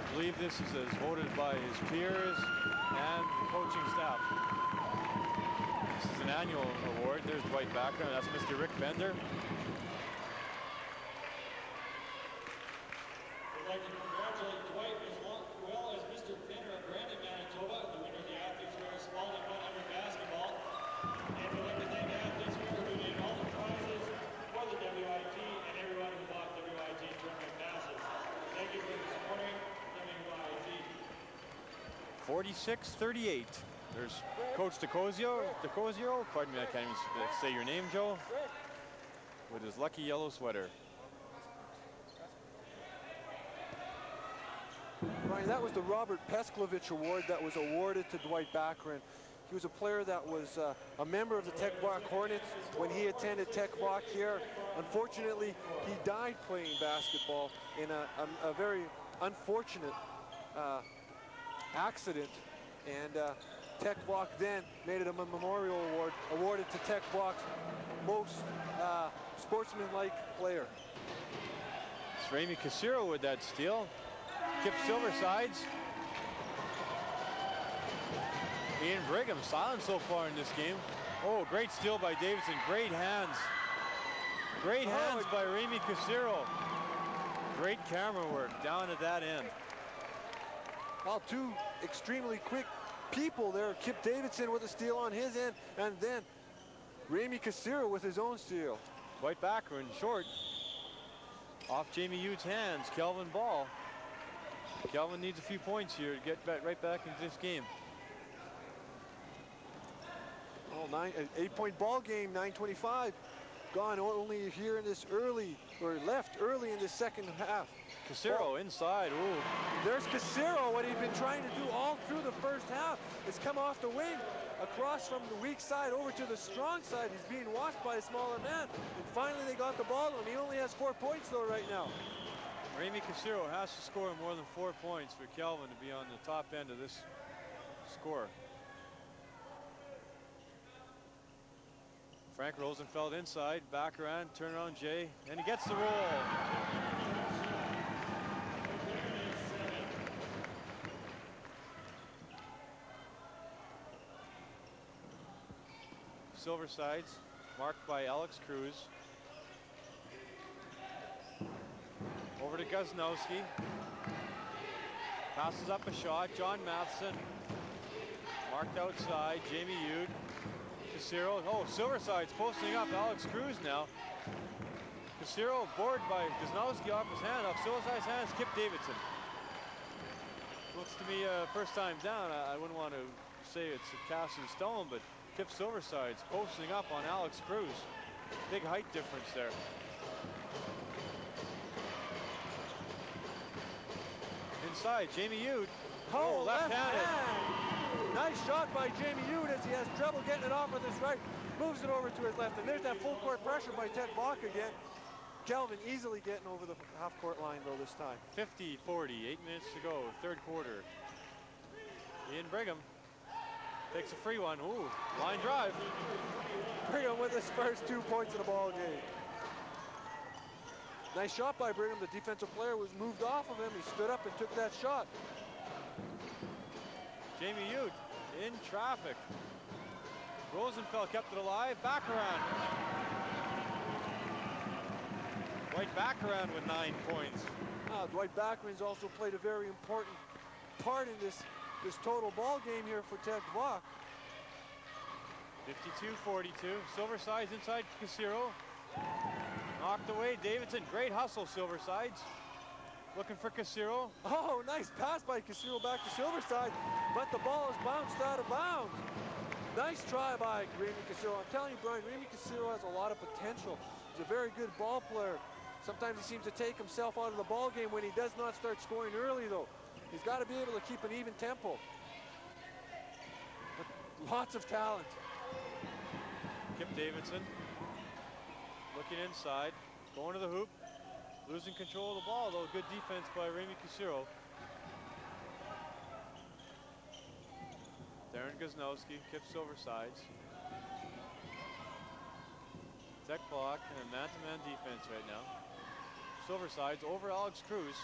I believe this is as voted by his peers and the coaching staff. This is an annual award. There's Dwight Baccarat. That's Mr. Rick Bender. We'd like to congratulate Dwight as well as Mr. Pinner of Brandon, Manitoba, the winner of the Athletes Wear Small and 100 basketball. And we'd like to thank Athletes Wear who donated all the prizes for the WIT and everyone who bought WIT tournament passes. Thank you for supporting WIT. 46-38. There's Coach DeCozio, pardon me, I can't even say your name, Joe, with his lucky yellow sweater. Ryan, that was the Robert Pesklovich Award that was awarded to Dwight Baccarat. He was a player that was a member of the Tec Voc Hornets when he attended Tec Voc here. Unfortunately, he died playing basketball in a very unfortunate accident. And Tec Voc then made it a memorial award awarded to Tec Voc's most sportsmanlike player. It's Ramey Casero with that steal. Kip Silversides. Ian Brigham silent so far in this game. Oh, great steal by Davidson. Great hands. Great hands by Ramey Casero. Great camera work down at that end. Well, two extremely quick people there. Kip Davidson with a steal on his end, and then Ramey Casero with his own steal. Dwight Baccarat short. Off Jamie Ude's hands. Kelvin ball. Kelvin needs a few points here to get right back into this game. Oh, 8-point ball game, 9:25. Gone only here in this early, or left early in the second half. Casero inside, ooh. There's Casero, what he'd been trying to do all through the first half is come off the wing, across from the weak side over to the strong side. He's being watched by a smaller man, and finally they got the ball to him. He only has 4 points though right now. Ramey Casero has to score more than 4 points for Kelvin to be on the top end of this score. Frank Rosenfeld inside, Baccarat, turn on Jay, and he gets the roll. Silversides, marked by Alex Cruz. Over to Guznovsky. Passes up a shot. John Matheson. Marked outside. Jamie Ude. Casero. Oh, Silverside's posting up Alex Cruz now. Casero boarded by Guznovsky off his hand. Off Silverside's hands. Kip Davidson. Looks to me first time down. I wouldn't want to say it's a cast in stone, but Kip Silverside's posting up on Alex Cruz. Big height difference there. Inside, Jamie Ude. Oh, left-handed. Nice shot by Jamie Ude as he has trouble getting it off with his right. Moves it over to his left, and there's that full court pressure by Tec Voc again. Kelvin easily getting over the half-court line though this time. 50-40, 8 minutes to go, third quarter. Ian Brigham takes a free one. Ooh, line drive. Brigham with his first 2 points in the ball game. Nice shot by Brigham. The defensive player was moved off of him. He stood up and took that shot. Jamie Ude in traffic. Rosenfeld kept it alive. Baccarat. Dwight Baccarin with 9 points. Dwight Baccarin's also played a very important part in this total ball game here for Tec Voc. 52-42. Silversides inside Casiro. Knocked away. Davidson. Great hustle, Silversides. Looking for Casiro. Oh, nice pass by Casiro back to Silverside, but the ball is bounced out of bounds. Nice try by Remy Casiro. I'm telling you, Brian, Remy Casiro has a lot of potential. He's a very good ball player. Sometimes he seems to take himself out of the ball game when he does not start scoring early, though. He's got to be able to keep an even tempo. But lots of talent. Kip Davidson looking inside, going to the hoop, losing control of the ball, though. Good defense by Remy Casiro. Darren Gosnowski, Kip Silversides. Tec Voc and a man-to-man defense right now. Silversides over Alex Cruz.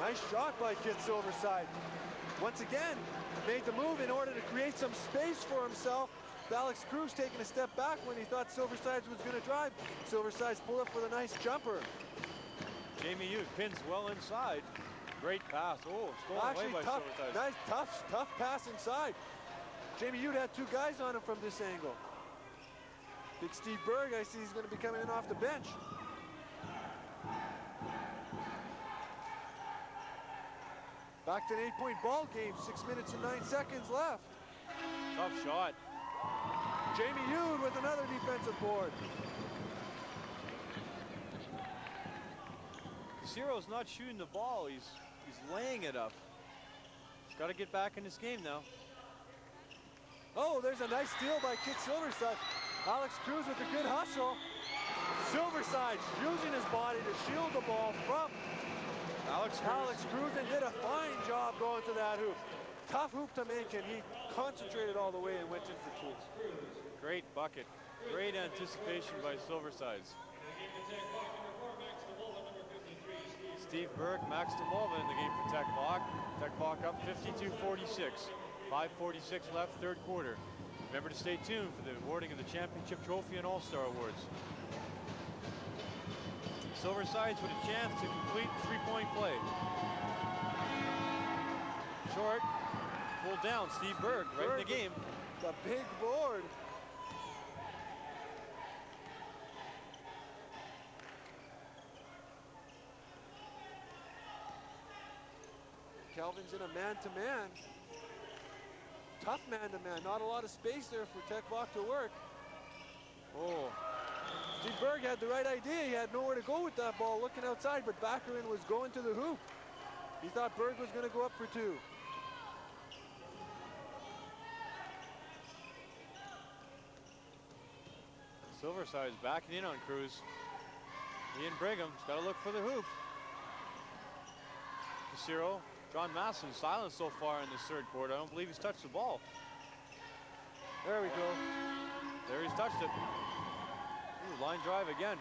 Nice shot by Kit Silverside. Once again, made the move in order to create some space for himself. Alex Cruz taking a step back when he thought Silversides was going to drive. Silversides pulled up with a nice jumper. Jamie Hughes pins well inside. Great pass. Oh, stolen away by Silversides. Nice, tough pass inside. Jamie Hughes had two guys on him from this angle. Big Steve Berg, I see he's going to be coming in off the bench. Back to an 8-point ball game, 6 minutes and 9 seconds left. Tough shot. Jamie Hughes with another defensive board. Casiro's not shooting the ball, he's laying it up. He's got to get back in this game now. Oh, there's a nice steal by Kit Silverside. Alex Cruz with a good hustle. Silverside using his body to shield the ball from Alex Cruz, and did a fine job going to that hoop. Tough hoop to make, and he concentrated all the way and went in for two. Great bucket. Great anticipation by Silversides. Steve Berg, Max DeMolva in the game for Tec Voc. Tec Voc up 52-46. 5:46 left, third quarter. Remember to stay tuned for the awarding of the championship trophy and All-Star awards. Silversides with a chance to complete three-point play. Short, pulled down, Steve Berg, right in the game. The big board. Kelvin's in a man-to-man. Tough man-to-man, not a lot of space there for Tec Voc to work. Oh. Steve Berg had the right idea. He had nowhere to go with that ball, looking outside, but Baccarin was going to the hoop. He thought Berg was going to go up for two. Silverside's backing in on Cruz. Ian Brigham's got to look for the hoop. Casiro, John Masson silent so far in this third quarter. I don't believe he's touched the ball. There we go. There he's touched it. Ooh, line drive again.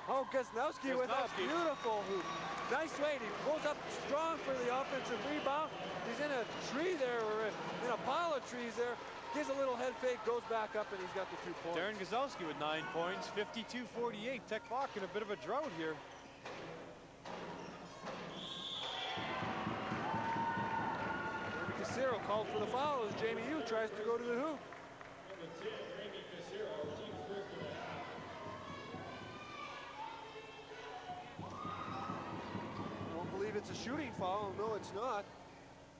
Oh, Gosnowski with a beautiful hoop. Nice weight. He goes up strong for the offensive rebound. He's in a tree there, or in a pile of trees there. Gives a little head fake, goes back up, and he's got the 2 points. Darren Gosnowski with 9 points, 52-48. Tec Voc in a bit of a drought here. Casiro called for the foul as Jamie Hughes tries to go to the hoop. Don't believe it's a shooting foul. No, it's not.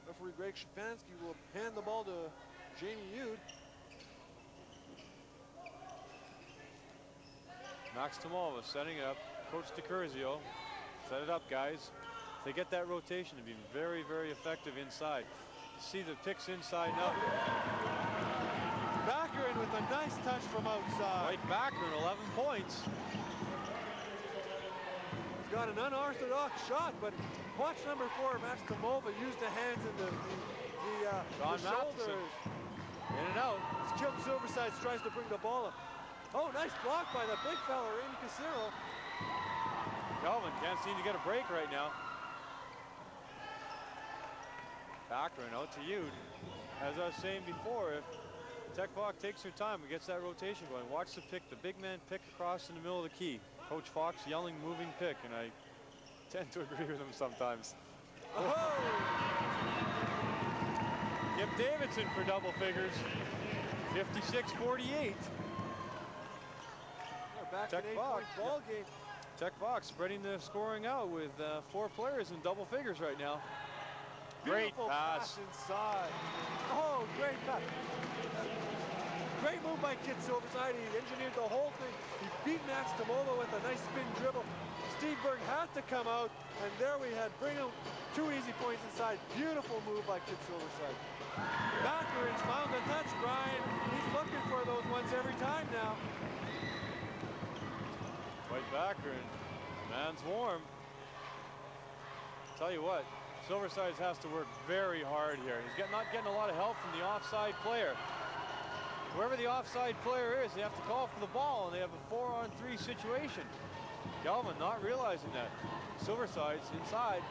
Referee Greg Shapansky will hand the ball to Jamie Hughes. Max Tomova setting it up. Coach DiCurzio, set it up, guys. If they get that rotation, it'd be very, very effective inside. See the picks inside now. Baccarin with a nice touch from outside. Right Baccarin, 11 points. He's got an unorthodox shot, but watch number 4, Max Tomova, use the hands and the shoulders. In and out. Kip Silverside tries to bring the ball up. Oh, nice block by the big fella, Remy Casiro. Kelvin can't seem to get a break right now. Baccarin out to Hughes. As I was saying before, if Tec Voc takes their time and gets that rotation going, watch the pick, the big man pick across in the middle of the key. Coach Fox yelling moving pick, and I tend to agree with him sometimes. Oh! Kip Davidson for double figures. 56-48. Back Tec in Voc. 8-point ball game. Tec Voc spreading the scoring out with 4 players in double figures right now. Great Beautiful pass. inside. Oh, great pass. Great move by Kit Silverside. He engineered the whole thing. He beat Max Tomova with a nice spin dribble. Steve Berg had to come out, and there we had Brigham 2 easy points inside. Beautiful move by Kit Silverside. Backerins found the touch, Brian. He's looking for those ones every time now. White Backerin, man's warm. Tell you what, Silverside has to work very hard here. He's not getting a lot of help from the offside player. Whoever the offside player is, they have to call for the ball, and they have a 4-on-3 situation. Kelvin not realizing that. Silverside's inside.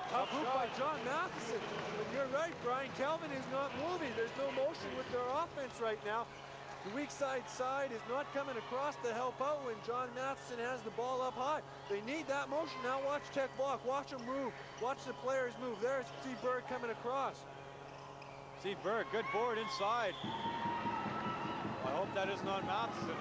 Tough move by John Matheson. But you're right, Brian. Kelvin is not moving. There's no motion with their offense right now. The weak side is not coming across to help out when John Matheson has the ball up high. They need that motion. Now watch Tec Voc. Watch them move. Watch the players move. There's Steve Berg coming across. Steve Berg, good board inside. I hope that is not Matheson.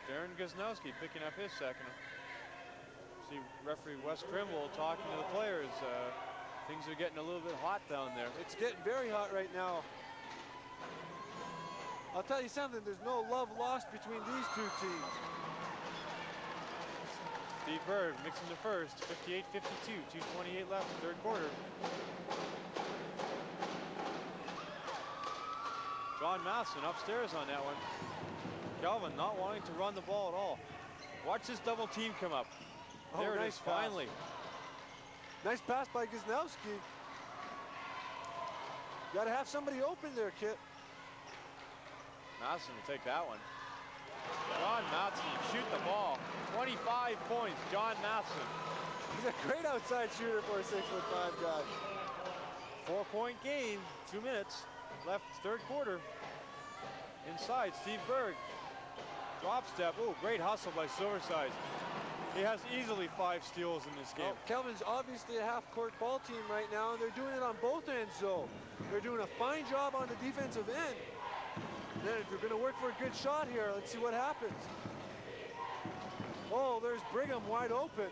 Darren Gosnowski picking up his second. See referee Wes Trimble talking to the players. Things are getting a little bit hot down there. It's getting very hot right now. I'll tell you something, there's no love lost between these two teams. Steve Berg mixing the first, 58-52, 2:28 left, third quarter. John Matheson upstairs on that one. Kelvin not wanting to run the ball at all. Watch this double team come up. Oh, there it nice is, pass. finally. Nice pass by Gosnowski. Got to have somebody open there, Kit. Matheson will take that one. John Matheson shoot the ball. 25 points, John Matheson. He's a great outside shooter for a 6'5" guy. 4-point game, 2 minutes left, third quarter. Inside, Steve Berg. Drop step, oh, great hustle by Silverside. He has easily 5 steals in this game. Well, Kelvin's obviously a half-court ball team right now, and they're doing it on both ends, though. They're doing a fine job on the defensive end. Then if you're going to work for a good shot here, let's see what happens. Oh, there's Brigham wide open.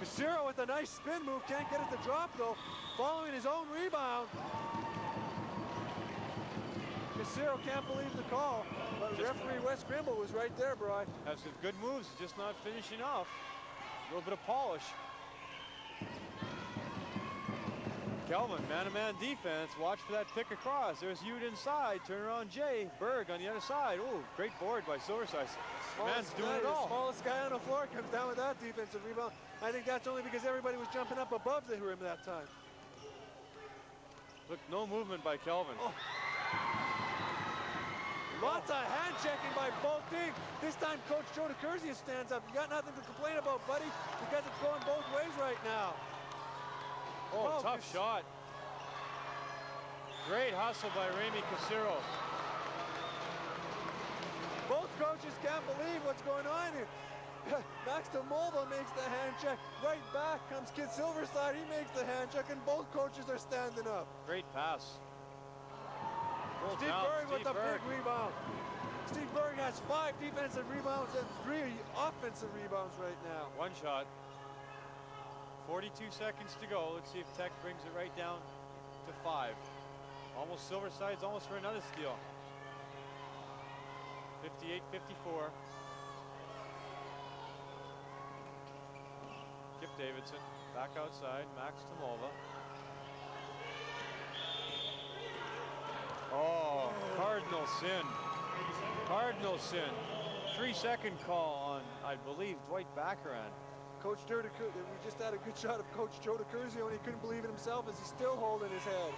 Casero with a nice spin move, can't get it to drop, though. Following his own rebound. Casero can't believe the call, but referee Wes Grimble was right there, Brian. Has some good moves, just not finishing off. A little bit of polish. Kelvin, man-to-man defense. Watch for that pick across. There's Hughes inside. Turn around, Jay. Berg on the other side. Oh, great board by Silverside. Man's doing it all. The smallest guy on the floor comes down with that defensive rebound. I think that's only because everybody was jumping up above the rim that time. Look, no movement by Kelvin. Oh. Lots of hand checking by both teams. This time, Coach Joe DeCurzia stands up. You got nothing to complain about, buddy, because it's going both ways right now. Oh, tough shot. Great hustle by Remy Casero. Both coaches can't believe what's going on here. Max Tomova makes the hand check. Right back comes Kid Silverside. He makes the hand check, and both coaches are standing up. Great pass. Steve Berg with the big rebound. Steve Berg has 5 defensive rebounds and 3 offensive rebounds right now. One shot. 42 seconds to go. Let's see if Tech brings it right down to 5. Almost Silverside's almost for another steal. 58-54. Kip Davidson back outside. Max Tomova. Oh, cardinal sin. Cardinal sin. 3-second call on, I believe, Dwight Baccarin. Coach Joe DeCurzia, we just had a good shot of Coach Joe DeCurzia, and he couldn't believe it himself as he's still holding his head.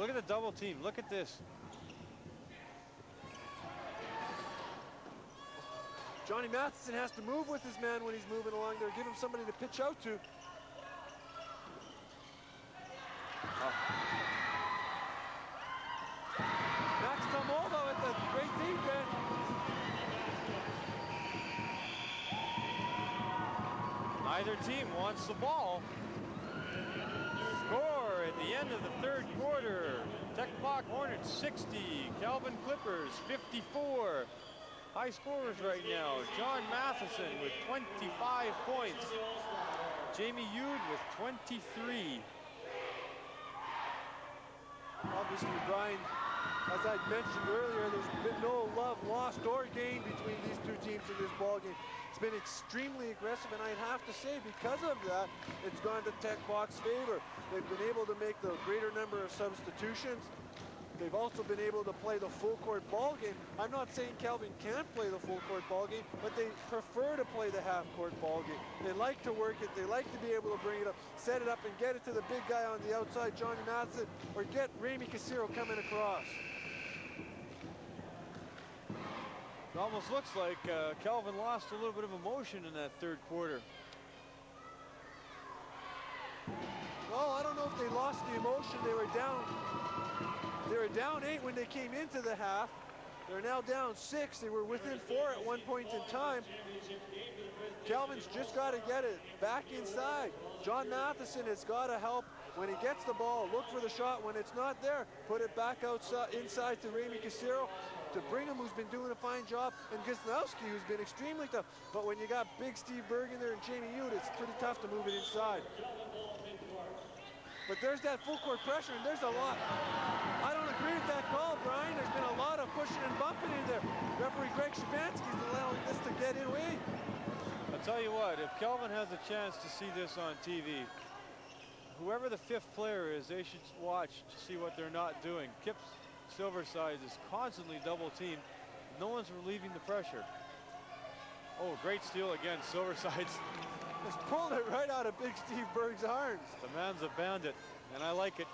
Look at the double team. Look at this. Johnny Matheson has to move with his man when he's moving along there. Give him somebody to pitch out to. Max Tomoldo with the great defense. Neither team wants the ball. Score at the end of the third quarter. Tec Voc Hornets 60, Kelvin Clippers 54. High scorers right now. John Matheson with 25 points. Jamie Yude with 23. Obviously, Brian, as I mentioned earlier, there's been no love lost or gained between these two teams in this ball game. It's been extremely aggressive, and I'd have to say, because of that, it's gone to Tec Voc's favor. They've been able to make the greater number of substitutions. They've also been able to play the full court ball game. I'm not saying Kelvin can't play the full court ball game, but they prefer to play the half court ball game. They like to work it. They like to be able to bring it up, set it up, and get it to the big guy on the outside, Johnny Matheson, or get Ramey Casero coming across. It almost looks like Kelvin lost a little bit of emotion in that third quarter. Well, I don't know if they lost the emotion. They were down 8 when they came into the half. They're now down 6. They were within 4 at one point in time. Kelvin's just got to get it back inside. John Matheson has got to help when he gets the ball. Look for the shot. When it's not there, put it back outside inside to Ramey Casero, to Brigham, who's been doing a fine job, and Gisnowski, who's been extremely tough. But when you got big Steve Berg in there and Jamie Yude, it's pretty tough to move it inside. But there's that full court pressure, and there's a lot. I don't agree with that call, Brian. There's been a lot of pushing and bumping in there. Referee Greg Shabansky's allowing this to get away. I'll tell you what, if Kelvin has a chance to see this on TV, whoever the fifth player is, they should watch to see what they're not doing. Kip Silverside is constantly double teamed. No one's relieving the pressure. Oh, great steal again. Silverside's just pulled it right out of big Steve Berg's arms. The man's a bandit, and I like it.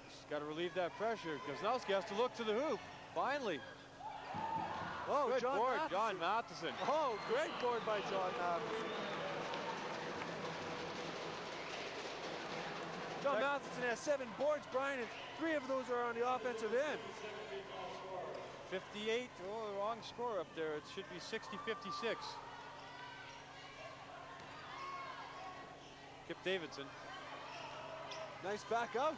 Just got to relieve that pressure. Gisnowski has to look to the hoop. Finally. Oh, good John board, Matheson. John Matheson. Oh, great board by John Matheson. John Matheson has 7 boards, Brian, and 3 of those are on the offensive end. 58, oh, the wrong score up there. It should be 60-56. Kip Davidson. Nice back out.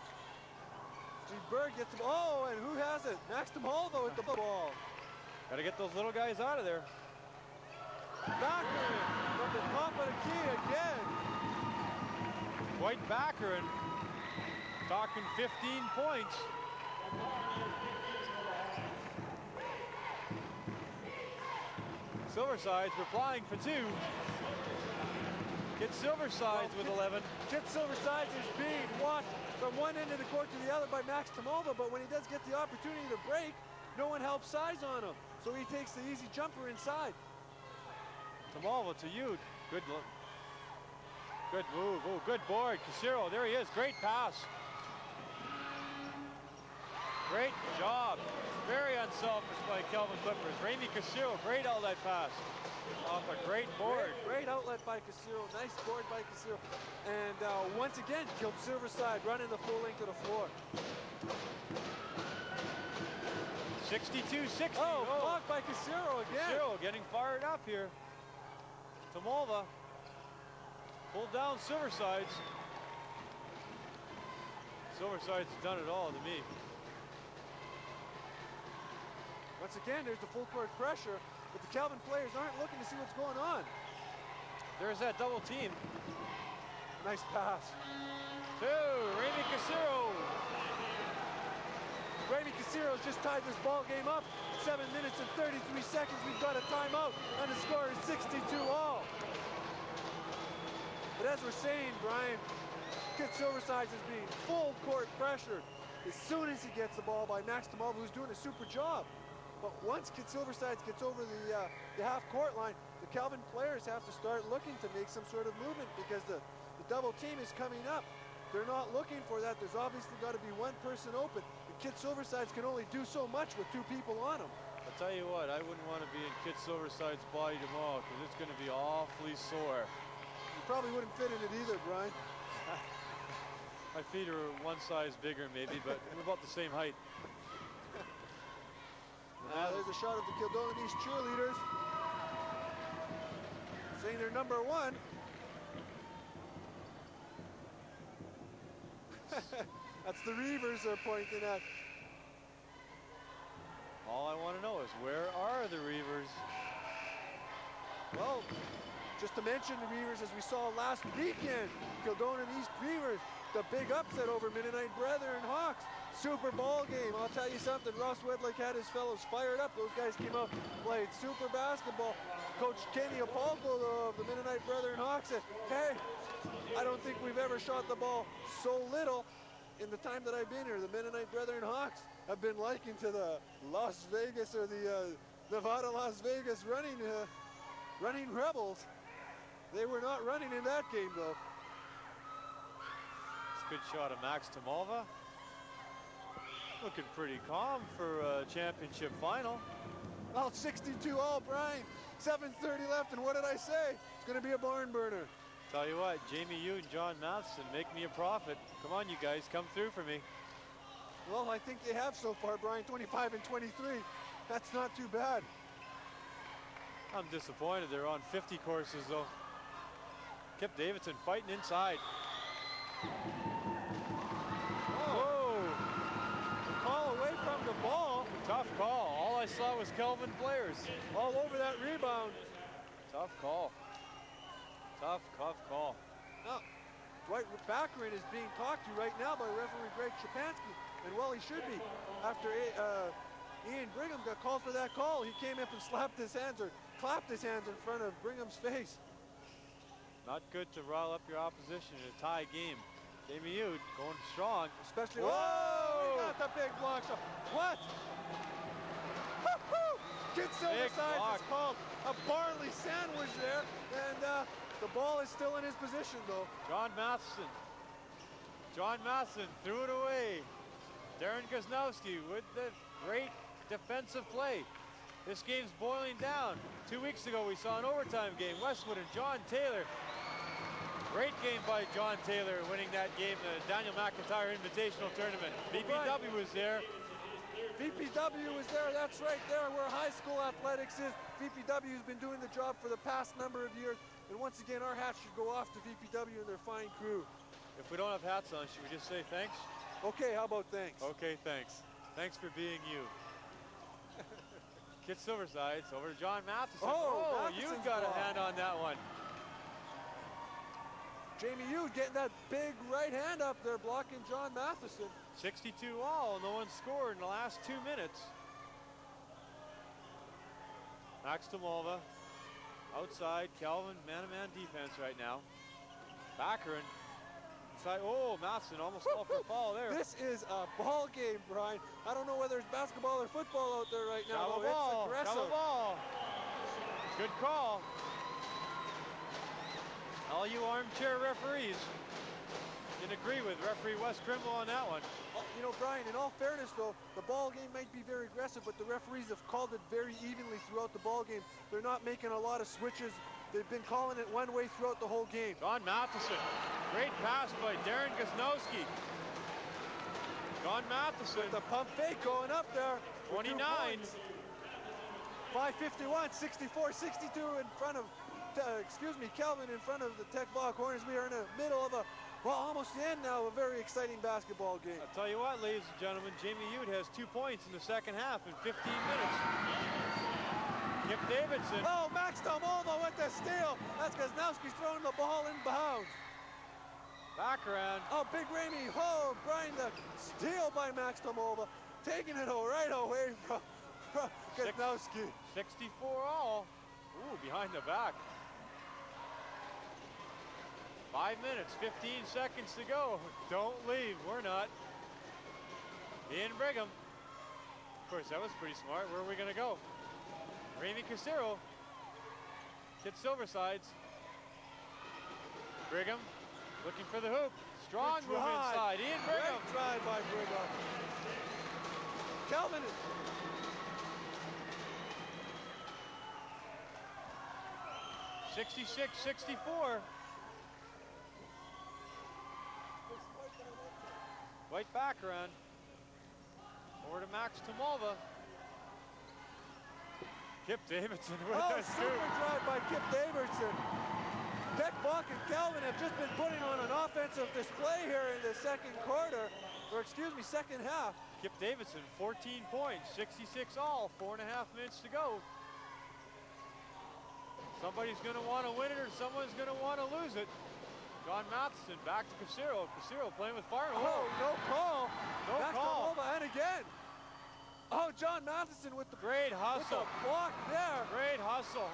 Steve Berg gets the ball. Oh, and who has it? Max Tomoldo with the ball. Got to get those little guys out of there. Baccarin from the top of the key again. Dwight Baccarin talking 15 points. Silverside's replying for 2. Kit Silversides with 11. Kit Silversides is being watched from one end of the court to the other by Max Tomoldo, but when he does get the opportunity to break, no one helps size on him. So he takes the easy jumper inside. Tomoldo to Yude. Good look. Good move. Oh, good board. Casero, there he is. Great pass. Great job. Very unselfish by Kelvin Clippers. Ramey Casero, great outlet pass. Off a great board. Great outlet by Casero. Nice board by Casero. And once again, Kip Silverside running the full length of the floor. 62-60. Oh, blocked by Casero again. Casero getting fired up here. Tomoldo pulled down Silversides. Silversides done it all to me. Once again, there's the full court pressure, but the Kelvin players aren't looking to see what's going on. There's that double team. Nice pass. To Ramey Casero. Ramey Casero's just tied this ball game up. 7 minutes and 33 seconds. We've got a timeout, and the score is 62-all. But as we're saying, Brian, Kit Silverside is being full court pressured as soon as he gets the ball by Max Tomoldo, who's doing a super job. But once Kit Silverside gets over the half-court line, the Kelvin players have to start looking to make some sort of movement because the double team is coming up. they're not looking for that. There's obviously got to be one person open. The Kid Silversides can only do so much with 2 people on them. I'll tell you what, I wouldn't want to be in Kit Silverside's body tomorrow because it's going to be awfully sore. You probably wouldn't fit in it either, Brian. My feet are one size bigger maybe, but we're about the same height. There's a shot of the Kildonan East cheerleaders. Saying they're number 1. That's the Reavers they're pointing at. All I want to know is, where are the Reavers? Well, just to mention the Reavers, as we saw last weekend, Kildonan East Reavers, the big upset over Mennonite Brethren Hawks. Super ball game. I'll tell you something, Ross Wedlick had his fellows fired up. Those guys came out, played super basketball. Coach Kenny Apolko of the Mennonite Brethren Hawks said, hey, I don't think we've ever shot the ball so little in the time that I've been here. The Mennonite Brethren Hawks have been likened to the Las Vegas or the Nevada Las Vegas running Rebels. They were not running in that game though. It's a good shot of Max Tomova. Looking pretty calm for a championship final. Well, 62 all, Brian. 7:30 left, and what did I say? It's going to be a barn burner. Tell you what, Jamie Yu and John Matheson, make me a profit. Come on, you guys, come through for me. Well, I think they have so far, Brian. 25 and 23. That's not too bad. I'm disappointed. They're on 50 courses, though. Kip Davidson fighting inside. Whoa! Call away from the ball. Tough call. All I saw was Kelvin Blair's All over that rebound. tough call. Tough call. Now, Dwight Baccarin is being talked to right now by referee Greg Shapansky, and well, he should be. After Ian Brigham got called for that call, he came up and slapped his hands or clapped his hands in front of Brigham's face. Not good to rile up your opposition in a tie game. Jamie Yu going strong. Especially, Whoa! He got the big block shot. What? Kid Silverside is called a barley sandwich there, and the ball is still in his position though. John Matheson threw it away. Darren Gosnowski with the great defensive play. This game's boiling down. 2 weeks ago we saw an overtime game. Westwood and John Taylor. Great game by John Taylor, winning that game, the Daniel McIntyre Invitational Tournament. BPW was there. VPW was there, that's right there where high school athletics is. VPW has been doing the job for the past number of years. And once again, our hats should go off to VPW and their fine crew. If we don't have hats on, should we just say thanks? Okay, how about thanks? Okay, thanks. Thanks for being you. Kit Silversides over to John Matheson. Oh, you got a hand on that one. Jamie Yu getting that big right hand up there, blocking John Matheson. 62 all, no one scored in the last 2 minutes. Max Tomova outside. Kelvin man-to-man defense right now. Baccarin inside. Oh, Matheson almost fell for a foul there. This is a ball game, Brian. I don't know whether it's basketball or football out there right now. It's aggressive. Ball. Good call. All you armchair referees can agree with referee Wes Trimble on that one. You know, Brian, in all fairness, though, the ball game might be very aggressive, but the referees have called it very evenly throughout the ball game. They're not making a lot of switches. They've been calling it one way throughout the whole game. John Matheson, great pass by Darren Gosnowski. John Matheson. With the pump fake going up there. 29. 5:51, 64-62 in front of, Kelvin in front of the Tec Voc Hornets. We are in the middle of almost the end now, a very exciting basketball game. I'll tell you what, ladies and gentlemen, Jamie Ute has 2 points in the second half in 15 minutes. Kip Davidson. Oh, Max Tomova with the steal. That's Gosnowski's throwing the ball in bounds. Back around. Oh, Big Ramey. Oh, Brian, the steal by Max Tomova. Taking it right away from Gosnowski. 64 all. Ooh, behind the back. 5 minutes, 15 seconds to go. Don't leave, we're not. Ian Brigham. Of course, that was pretty smart. Where are we gonna go? Ramey Casero. Kit Silversides. Brigham looking for the hoop. Strong move inside. Ian Brigham. Great drive by Brigham. Kelvin. 66-64. White background. Over to Max Tomova. Kip Davidson with Oh, a super drive by Kip Davidson. Tec Voc and Kelvin have just been putting on an offensive display here in the second quarter, or excuse me, second half. Kip Davidson, 14 points, 66 all, 4.5 minutes to go. Somebody's going to want to win it or someone's going to want to lose it. John Matheson back to Casero. Casero playing with fire. Oh, no call. No Max call. Tomova, and again. Oh, John Matheson with the Great hustle. With the block there. Great hustle.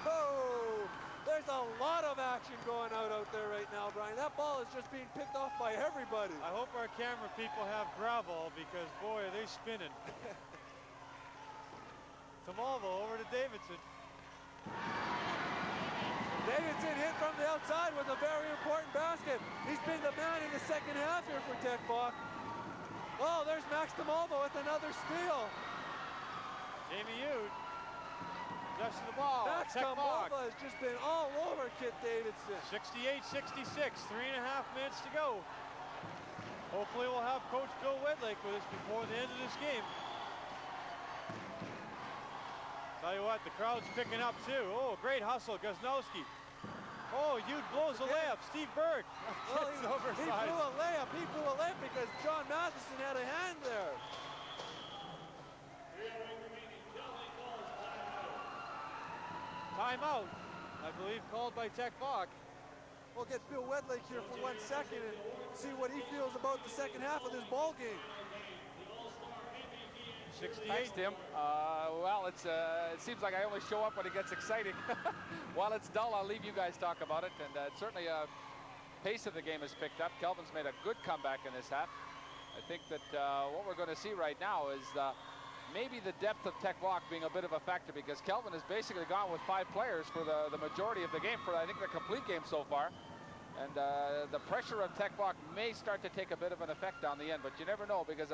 Oh, there's a lot of action going out there right now, Brian. That ball is just being picked off by everybody. I hope our camera people have gravel because, boy, are they spinning. Tomova over to Davidson. Davidson hit from the outside with a very important basket. He's been the man in the second half here for Tec Voc. Oh, there's Max Tomova with another steal. Jamie Ude. Possession of the ball. Max Tomova has just been all over Kip Davidson. 68-66, 3.5 minutes to go. Hopefully we'll have Coach Bill Wedlake with us before the end of this game. Tell you what, the crowd's picking up too. Oh, great hustle, Guzkowski. Oh, Ude blows a layup. Steve Berg Well, gets he blew oversized. a layup. He blew a layup because John Matheson had a hand there. Timeout, I believe, called by Tec Voc. We'll get Bill Wedlake here for 1 second and see what he feels about the second half of this ball game. 68. Thanks, Tim. Well, it seems like I only show up when it gets exciting. While it's dull, I'll leave you guys talk about it. And certainly, pace of the game has picked up. Kelvin's made a good comeback in this half. I think that what we're going to see right now is maybe the depth of Tec Voc being a bit of a factor, because Kelvin has basically gone with 5 players for the majority of the game, for I think the complete game so far. And the pressure of Tec Voc may start to take a bit of an effect on the end, but you never know, because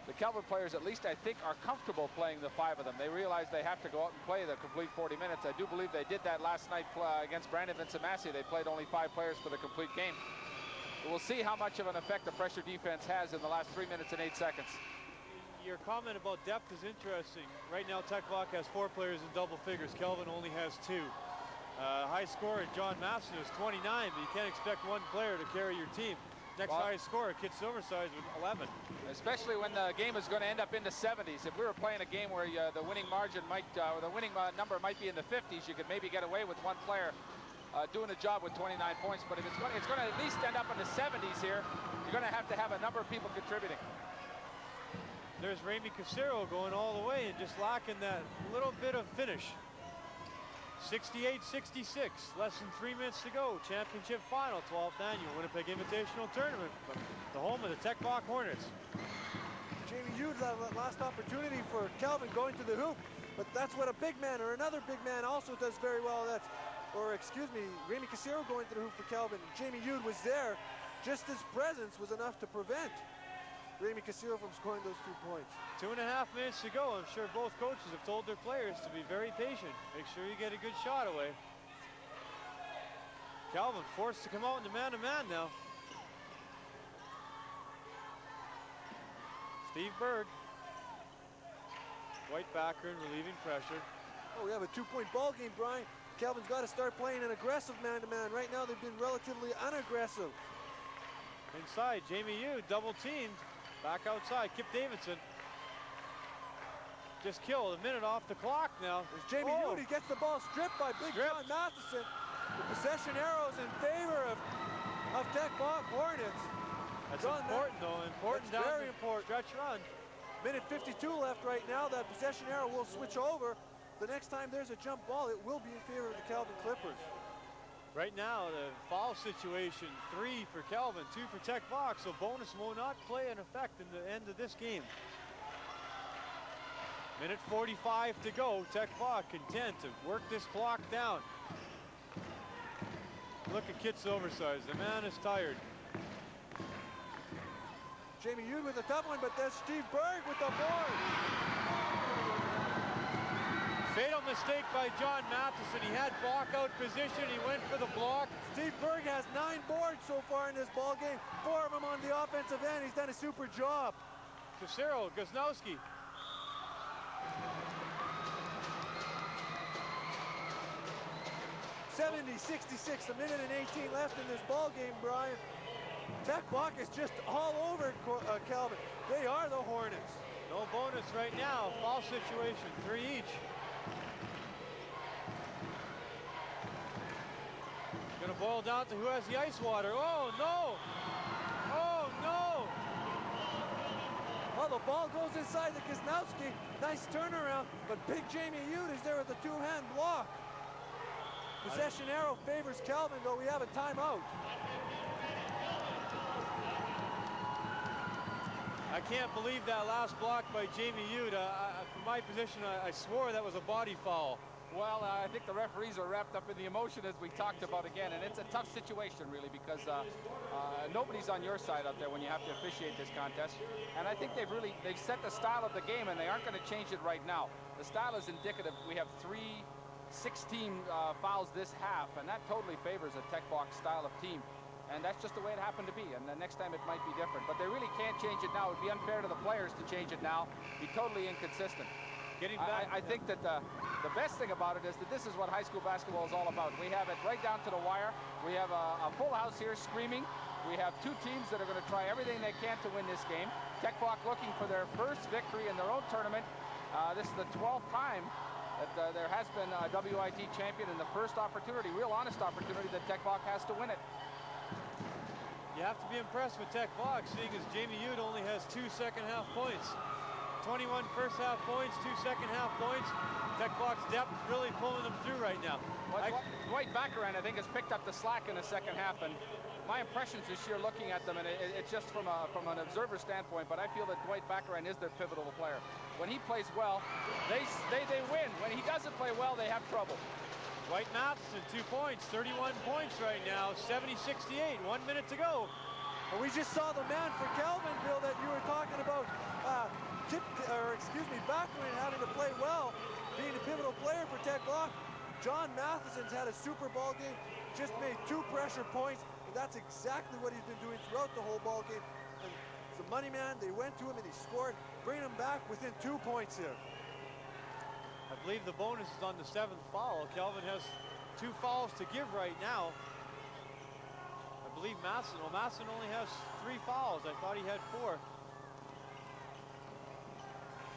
the Kelvin players, at least I think, are comfortable playing the 5 of them. They realize they have to go out and play the complete 40 minutes. I do believe they did that last night against Brandon Vincent Massey. They played only 5 players for the complete game. We'll see how much of an effect the pressure defense has in the last 3 minutes and 8 seconds. Your comment about depth is interesting. Right now, Tec Voc has 4 players in double figures. Kelvin only has 2. High scorer John Matheson is 29, but you can't expect 1 player to carry your team. Next highest scorer, Kit Silverside, with 11. Especially when the game is going to end up in the 70s. If we were playing a game where the winning margin might, or the winning number might be in the 50s, you could maybe get away with 1 player doing a job with 29 points. But if it's going to at least end up in the 70s here, you're going to have a number of people contributing. There's Ramey Casero going all the way and just lacking that little bit of finish. 68-66, less than 3 minutes to go. Championship final, 12th annual Winnipeg Invitational Tournament, the home of the Tec Voc Hornets. Jamie Ude, that last opportunity for Kelvin going to the hoop, but that's what a big man or another big man also does very well. Ramey Casero going to the hoop for Kelvin. Jamie Ude was there. Just his presence was enough to prevent Ramey Casero from scoring those 2 points. 2.5 minutes to go. I'm sure both coaches have told their players to be very patient. Make sure you get a good shot away. Kelvin forced to come out in the man-to-man now. Steve Berg. White backer relieving pressure. Oh, we have a 2-point ball game, Brian. Kelvin's got to start playing an aggressive man-to-man. Right now, they've been relatively unaggressive. Inside, Jamie Ude double teamed. Back outside, Kip Davidson. Just killed a minute off the clock now. There's Jamie Ude. He gets the ball stripped by Big John Matheson. The possession arrows in favor of Tec Voc Hornets. That's important, though. Important down very important. Stretch run. Minute 52 left right now. That possession arrow will switch over. The next time there's a jump ball, it will be in favor of the Kelvin Clippers. Right now, the foul situation, 3 for Kelvin, 2 for Tec Voc, so bonus will not play an effect in the end of this game. Minute 45 to go. Tec Voc content to work this clock down. Look at Kit's oversized. The man is tired. Jamie Hughes with a tough one, but there's Steve Berg with the board. Fatal mistake by John Matheson. He had Voc out position. He went for the block. Steve Berg has 9 boards so far in this ball game. 4 of them on the offensive end. He's done a super job. Casero, Gosnowski. .70-66, a minute and 18 left in this ball game, Brian. Tec Voc is just all over Kelvin. They are the Hornets. No bonus right now. Foul situation, 3 each. Gonna boil down to who has the ice water. Oh no! Oh no! Well, the ball goes inside the Gosnowski. Nice turnaround, but big Jamie Hughes is there with a 2-hand block. Possession arrow favors Kelvin, though we have a timeout. I can't believe that last block by Jamie Hughes. From my position, I swore that was a body foul. Well, I think the referees are wrapped up in the emotion as we talked about again, and it's a tough situation really because nobody's on your side out there when you have to officiate this contest. And I think they've set the style of the game, and they aren't going to change it right now. The style is indicative. We have 16 fouls this half, and that totally favors a Tec Voc style of team. And that's just the way it happened to be, and the next time it might be different. But they really can't change it now. It would be unfair to the players to change it now. Be totally inconsistent. Getting back. I think that the best thing about it is that this is what high school basketball is all about. We have it right down to the wire. We have a full house here screaming. We have 2 teams that are going to try everything they can to win this game. Tec Voc looking for their first victory in their own tournament. This is the 12th time that there has been a WIT champion, and the first opportunity, real honest opportunity, that Tec Voc has to win it. You have to be impressed with Tec Voc, seeing as Jamie Hughes only has 2 second-half points. 21 first-half points, 2 second-half points. Tec Voc's depth really pulling them through right now. Well, Dwight Baccarin, I think, has picked up the slack in the second half, and my impressions this year looking at them, and it's just from an observer standpoint, but I feel that Dwight Baccarin is their pivotal player. When he plays well, they win. When he doesn't play well, they have trouble. Dwight Matheson, 2 points, 31 points right now, 70-68, 1 minute to go. Well, we just saw the man for Kelvin, Bill, that you were talking about. Baccarin having to play well, being a pivotal player for Tec Voc. John Matheson's had a super ball game, just made 2 pressure points, and that's exactly what he's been doing throughout the whole ball game. And the money man, they went to him and he scored, bringing him back within 2 points here. I believe the bonus is on the 7th foul. Kelvin has 2 fouls to give right now. I believe Matheson only has 3 fouls. I thought he had 4.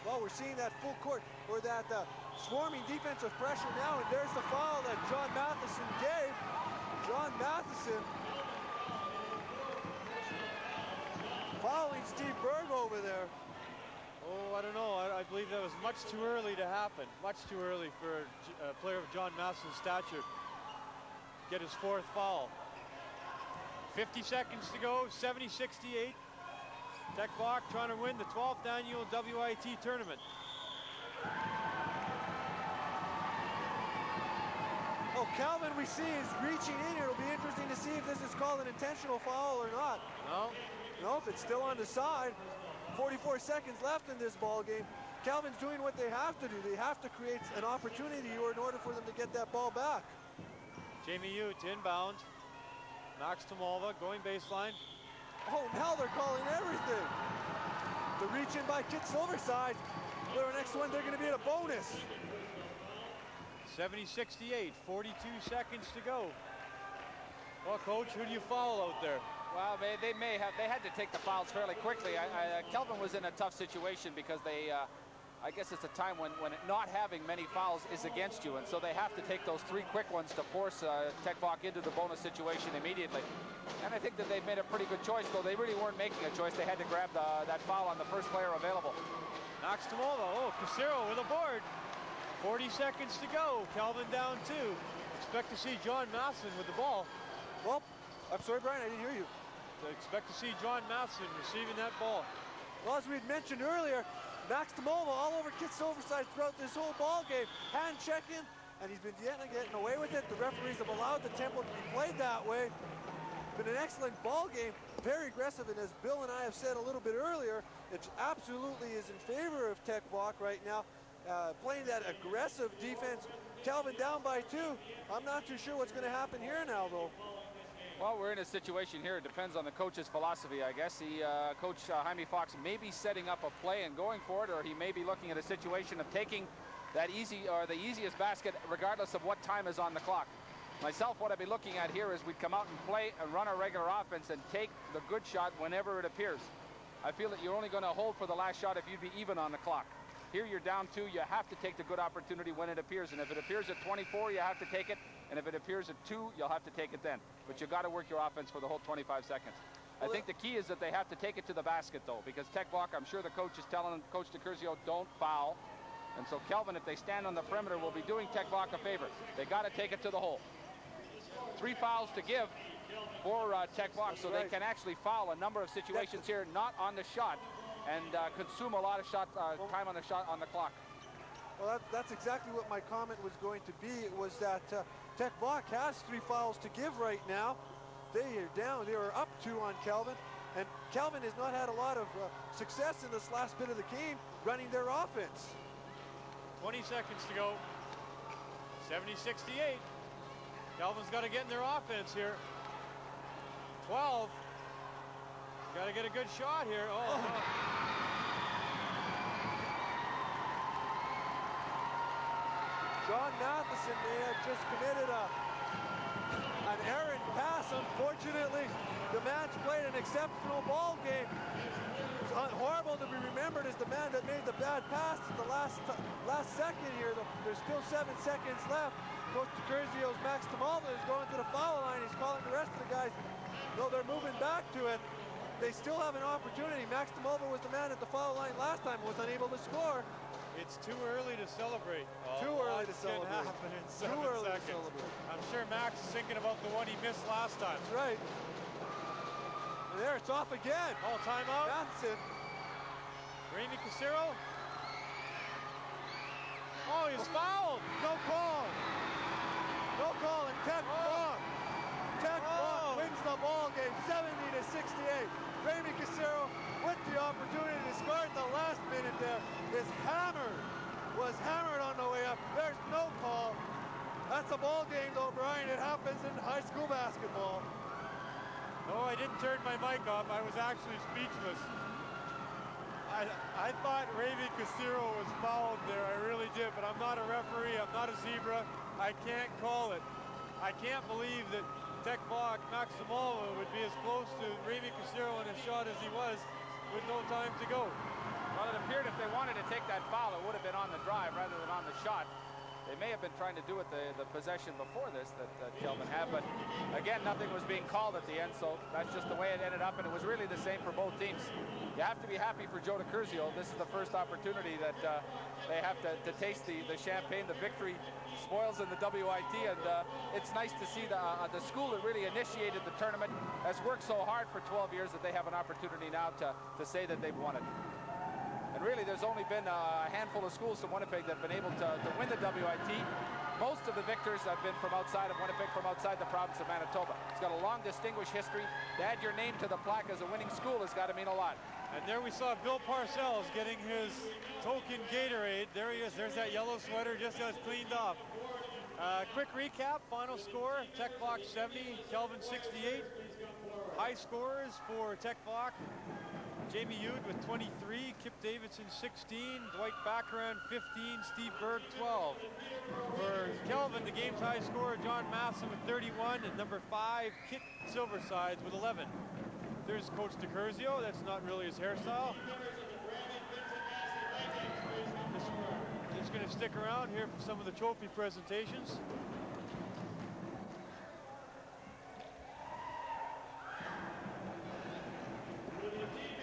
Well, we're seeing that full court, or that swarming defensive pressure now, and there's the foul that John Matheson gave. John Matheson fouling Steve Berg over there. Oh, I don't know. I believe that was much too early to happen. Much too early for a player of John Matheson's stature to get his 4th foul. 50 seconds to go, 70-68. Tec Voc trying to win the 12th annual WIT tournament. Oh, Kelvin, we see, is reaching in here. It'll be interesting to see if this is called an intentional foul or not. No. Nope, it's still on the side. 44 seconds left in this ball game. Kelvin's doing what they have to do. They have to create an opportunity in order for them to get that ball back. Jamie Hughes inbound. Max Tomova going baseline. Oh, now they're calling everything. The reach in by Kit Silverside. Their next one, they're going to be at a bonus. 70-68, 42 seconds to go. Well, Coach, who do you foul out there? Well, they had to take the fouls fairly quickly. Kelvin was in a tough situation because I guess it's a time when not having many fouls is against you, and so they have to take those 3 quick ones to force Tec Voc into the bonus situation immediately. And I think that they've made a pretty good choice, though they really weren't making a choice. They had to grab that foul on the first player available. Max Tomova, Casero with a board. 40 seconds to go. Kelvin down 2. Expect to see John Matheson with the ball. Well, I'm sorry, Brian, I didn't hear you. So expect to see John Matheson receiving that ball. Well, as we had mentioned earlier, Max Tomova all over Kit Silverside throughout this whole ball game. Hand checking, and he's been getting away with it. The referees have allowed the tempo to be played that way. Been an excellent ball game, very aggressive, and as Bill and I have said a little bit earlier, it absolutely is in favor of Tec Voc right now, playing that aggressive defense. Kelvin down by 2. I'm not too sure what's going to happen here now, though. Well, we're in a situation here. It depends on the coach's philosophy, I guess. Coach Jaime Fox may be setting up a play and going for it, or he may be looking at a situation of taking that easy or the easiest basket regardless of what time is on the clock. Myself, what I'd be looking at here is we'd come out and play and run our regular offense and take the good shot whenever it appears. I feel that you're only going to hold for the last shot if you'd be even on the clock. Here you're down 2, you have to take the good opportunity when it appears, and if it appears at 24, you have to take it, and if it appears at 2, you'll have to take it then. But you got to work your offense for the whole 25 seconds. Well, I think the key is that they have to take it to the basket, though, because Tec Voc, I'm sure the coach is telling Coach DeCurzio, don't foul. And so Kelvin, if they stand on the perimeter, will be doing Tec Voc a favor. They got to take it to the hole. 3 fouls to give for Tec Voc, so they can actually foul a number of situations here, not on the shot, and consume a lot of time on the shot on the clock. Well, that's exactly what my comment was going to be. It was that Tec Voc has 3 fouls to give right now. They are down. They are up 2 on Kelvin, and Kelvin has not had a lot of success in this last bit of the game running their offense. 20 seconds to go. 70-68. Kelvin's got to get in their offense here. 12. Got to get a good shot here. Oh. No. John Matheson may have just committed an errant pass. Unfortunately, the man's played an exceptional ball game. It's horrible to be remembered as the man that made the bad pass at the last second here. There's still 7 seconds left. Coach DeCurzio's Max Tamalva is going to the foul line. He's calling the rest of the guys. No, they're moving back to it. They still have an opportunity. Max Tamalva was the man at the foul line last time, was unable to score. It's too early to celebrate. Too early to celebrate. Can happen in 7 too early seconds. to celebrate. I'm sure Max is thinking about the one he missed last time. That's right. And there, it's off again. Oh, timeout. Matheson. Ramey Casero. Oh, he's fouled. No call. No call, and Tec Voc. Tec Voc wins the ball game, 70-68. Ramey Casero with the opportunity to score at the last minute there was hammered on the way up. There's no call. That's a ball game, though, Brian. It happens in high school basketball. No, I didn't turn my mic off. I was actually speechless. I thought Ramey Casero was fouled there. I really did, but I'm not a referee. I'm not a zebra. I can't call it. I can't believe that Tec Voc, Max Tamalva would be as close to Ramey Casero in a shot as he was with no time to go. Well, it appeared if they wanted to take that foul, it would have been on the drive rather than on the shot. They may have been trying to do it the possession before this that Kelvin had, but again, nothing was being called at the end, so that's just the way it ended up, and it was really the same for both teams. You have to be happy for Joe DeCurzio. This is the first opportunity that they have to taste the champagne. The victory spoils in the WIT, and it's nice to see the school that really initiated the tournament has worked so hard for 12 years that they have an opportunity now to say that they've won it. And really, there's only been a handful of schools from Winnipeg that have been able to win the WIT. Most of the victors have been from outside of Winnipeg, from outside the province of Manitoba. It's got a long, distinguished history. To add your name to the plaque as a winning school has got to mean a lot. And there we saw Bill Parcells getting his token Gatorade. There he is. There's that yellow sweater, just got cleaned off. Quick recap, final score, Tec Voc 70, Kelvin 68. High scores for Tec Voc. Jamie Yude with 23, Kip Davidson 16, Dwight Baccaran 15, Steve Berg 12. For Kelvin, the game's high scorer, John Matheson with 31, and number 5, Kit Silversides with 11. There's Coach DeCurzio. That's not really his hairstyle. Just going to stick around here for some of the trophy presentations.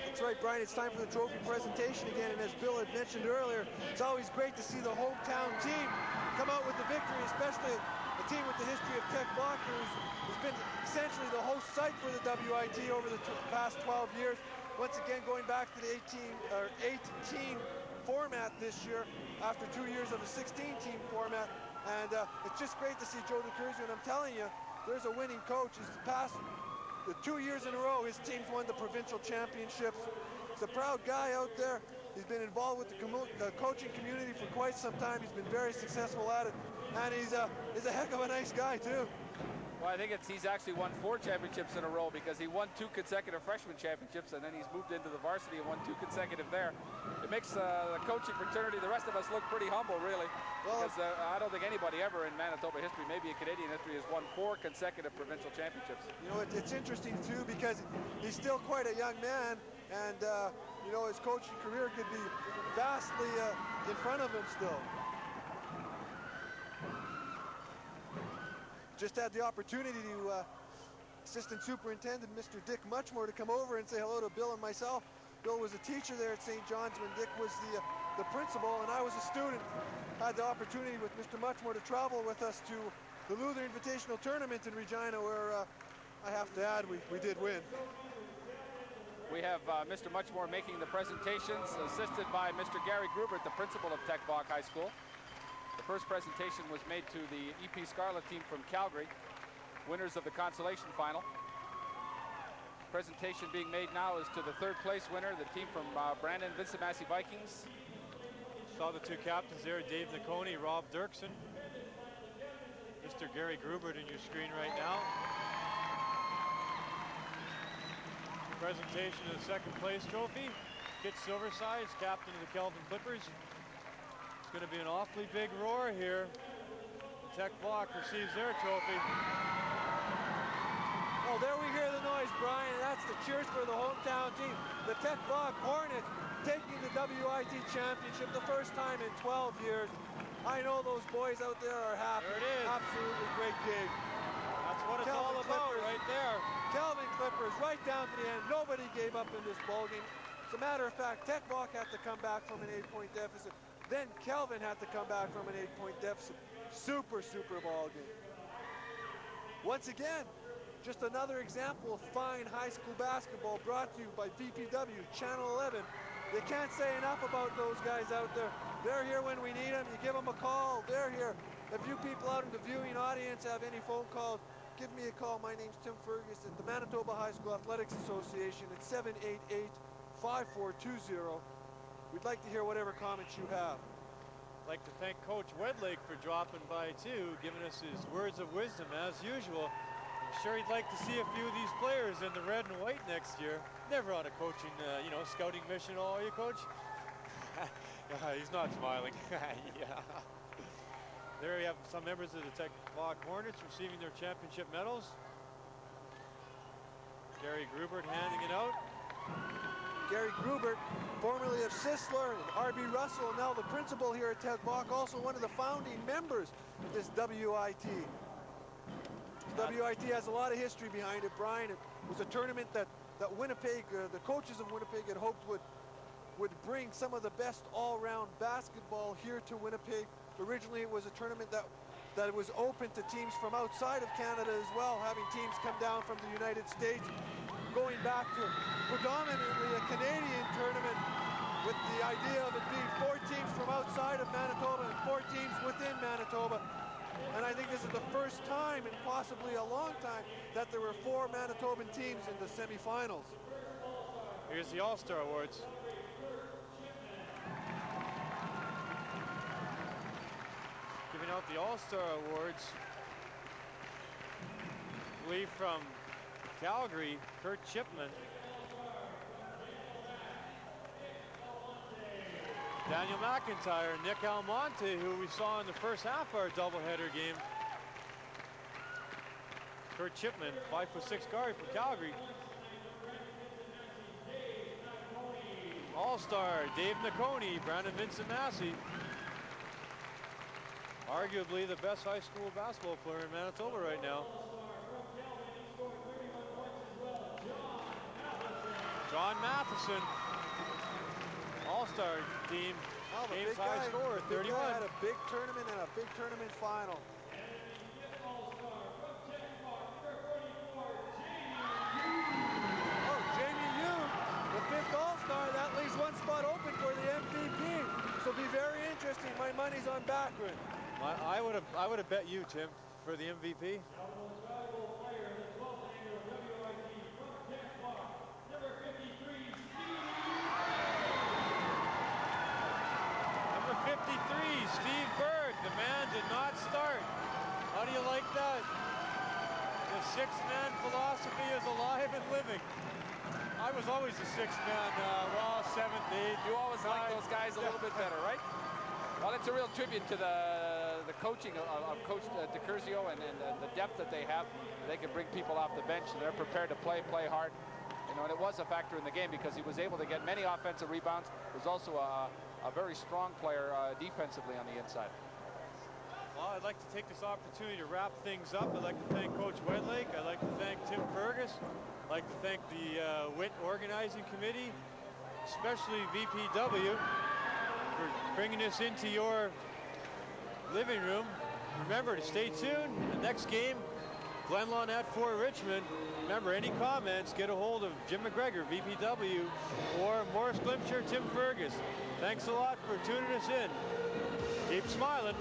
That's right, Brian. It's time for the trophy presentation again, and as Bill had mentioned earlier, it's always great to see the hometown team come out with the victory, especially a team with the history of Tec Voc, who's been essentially the host site for the WIT over the past 12 years. Once again, going back to the 8-team format this year, after 2 years of a 16-team format. And it's just great to see Joe DeCurzio, and I'm telling you, there's a winning coach. The 2 years in a row, his team's won the provincial championships. He's a proud guy out there. He's been involved with the coaching community for quite some time. He's been very successful at it, and he's a heck of a nice guy too. Well, I think he's actually won 4 championships in a row, because he won 2 consecutive freshman championships, and then he's moved into the varsity and won 2 consecutive there. It makes the coaching fraternity, the rest of us, look pretty humble, really, Well, because I don't think anybody ever in Manitoba history, maybe in Canadian history, has won 4 consecutive provincial championships. You know, it's interesting too, because he's still quite a young man, and you know, his coaching career could be vastly in front of him still. Just had the opportunity to Assistant Superintendent Mr. Dick Muchmore to come over and say hello to Bill and myself. Bill was a teacher there at St. John's when Dick was the principal, and I was a student. Had the opportunity with Mr. Muchmore to travel with us to the Luther Invitational Tournament in Regina, where I have to add, we did win. We have Mr. Muchmore making the presentations, assisted by Mr. Gary Grubert, the principal of Tec Voc High School. The first presentation was made to the EP Scarlet team from Calgary, winners of the consolation final. Presentation being made now is to the 3rd place winner, the team from Brandon Vincent Massey Vikings. Saw the 2 captains there, Dave Niconi, Rob Dirksen. Mr. Gary Grubert in your screen right now. Presentation of the 2nd place trophy. Kit Silversides, captain of the Kelvin Clippers. It's going to be an awfully big roar here. Tec Voc receives their trophy. Oh, there we hear the noise, Brian. That's the cheers for the hometown team. The Tec Voc Hornets taking the WIT championship the first time in 12 years. I know those boys out there are happy. There it is. Absolutely great game. That's what it's Kelvin all about Clippers, right there. Kelvin Clippers right down to the end. Nobody gave up in this ballgame. As a matter of fact, Tec Voc had to come back from an 8-point deficit. Then Kelvin had to come back from an 8-point deficit. Super ball game. Once again, just another example of fine high school basketball brought to you by VPW Channel 11. You can't say enough about those guys out there. They're here when we need them. You give them a call, they're here. If you people out in the viewing audience have any phone calls, give me a call. My name's Tim Fergus at the Manitoba High School Athletics Association at 788-5420. We'd like to hear whatever comments you have. I'd like to thank Coach Wedlake for dropping by too, giving us his words of wisdom as usual. I'm sure he'd like to see a few of these players in the red and white next year. Never on a coaching, scouting mission, are you, Coach? He's not smiling. Yeah. There we have some members of the Tec Voc Hornets receiving their championship medals. Gary Grubert handing it out. Gary Grubert, formerly of Sisler and R.B. Russell, and now the principal here at Tec Voc, also one of the founding members of this WIT. WIT has a lot of history behind it, Brian. It was a tournament that Winnipeg, the coaches of Winnipeg had hoped would bring some of the best all-round basketball here to Winnipeg. Originally, it was a tournament that was open to teams from outside of Canada as well, having teams come down from the United States, going back to predominantly a Canadian tournament with the idea of it being 4 teams from outside of Manitoba and 4 teams within Manitoba. And I think this is the first time in possibly a long time that there were 4 Manitoban teams in the semifinals. Here's the All-Star Awards. Giving out the All-Star Awards. I believe from Calgary, Kurt Chipman. Daniel McIntyre, Nick Almonte, who we saw in the first half of our doubleheader game. Kurt Chipman, 5'6" guard for Calgary. All-Star, Dave Niconi, Brandon Vincent Massey. Arguably the best high school basketball player in Manitoba right now. John Matheson, All-Star team, game's high score, 31. Had a big tournament and a big tournament final. Oh, Jamie Yu, the 5th All-Star. That leaves 1 spot open for the MVP. So be very interesting. My money's on Backward. I would have bet you, Tim, for the MVP. Number 53, Steve Berg. The man did not start. How do you like that? The six-man philosophy is alive and living. I was always the sixth man, well, seventh, eighth. You always like those guys a little bit better, right? Well, it's a real tribute to the coaching of Coach DiCurzio and the depth that they have. They can bring people off the bench, and they're prepared to play hard. You know, and it was a factor in the game because he was able to get many offensive rebounds. He was also a very strong player defensively on the inside. Well, I'd like to take this opportunity to wrap things up. I'd like to thank Coach Wedlake. I'd like to thank Tim Fergus. I'd like to thank the WIT organizing committee, especially VPW, for bringing this into your living room. Remember to stay tuned. The next game, Glenlawn at Fort Richmond. Remember, any comments, get a hold of Jim McGregor, VPW, or Morris Glimcher, Tim Fergus. Thanks a lot for tuning us in. Keep smiling.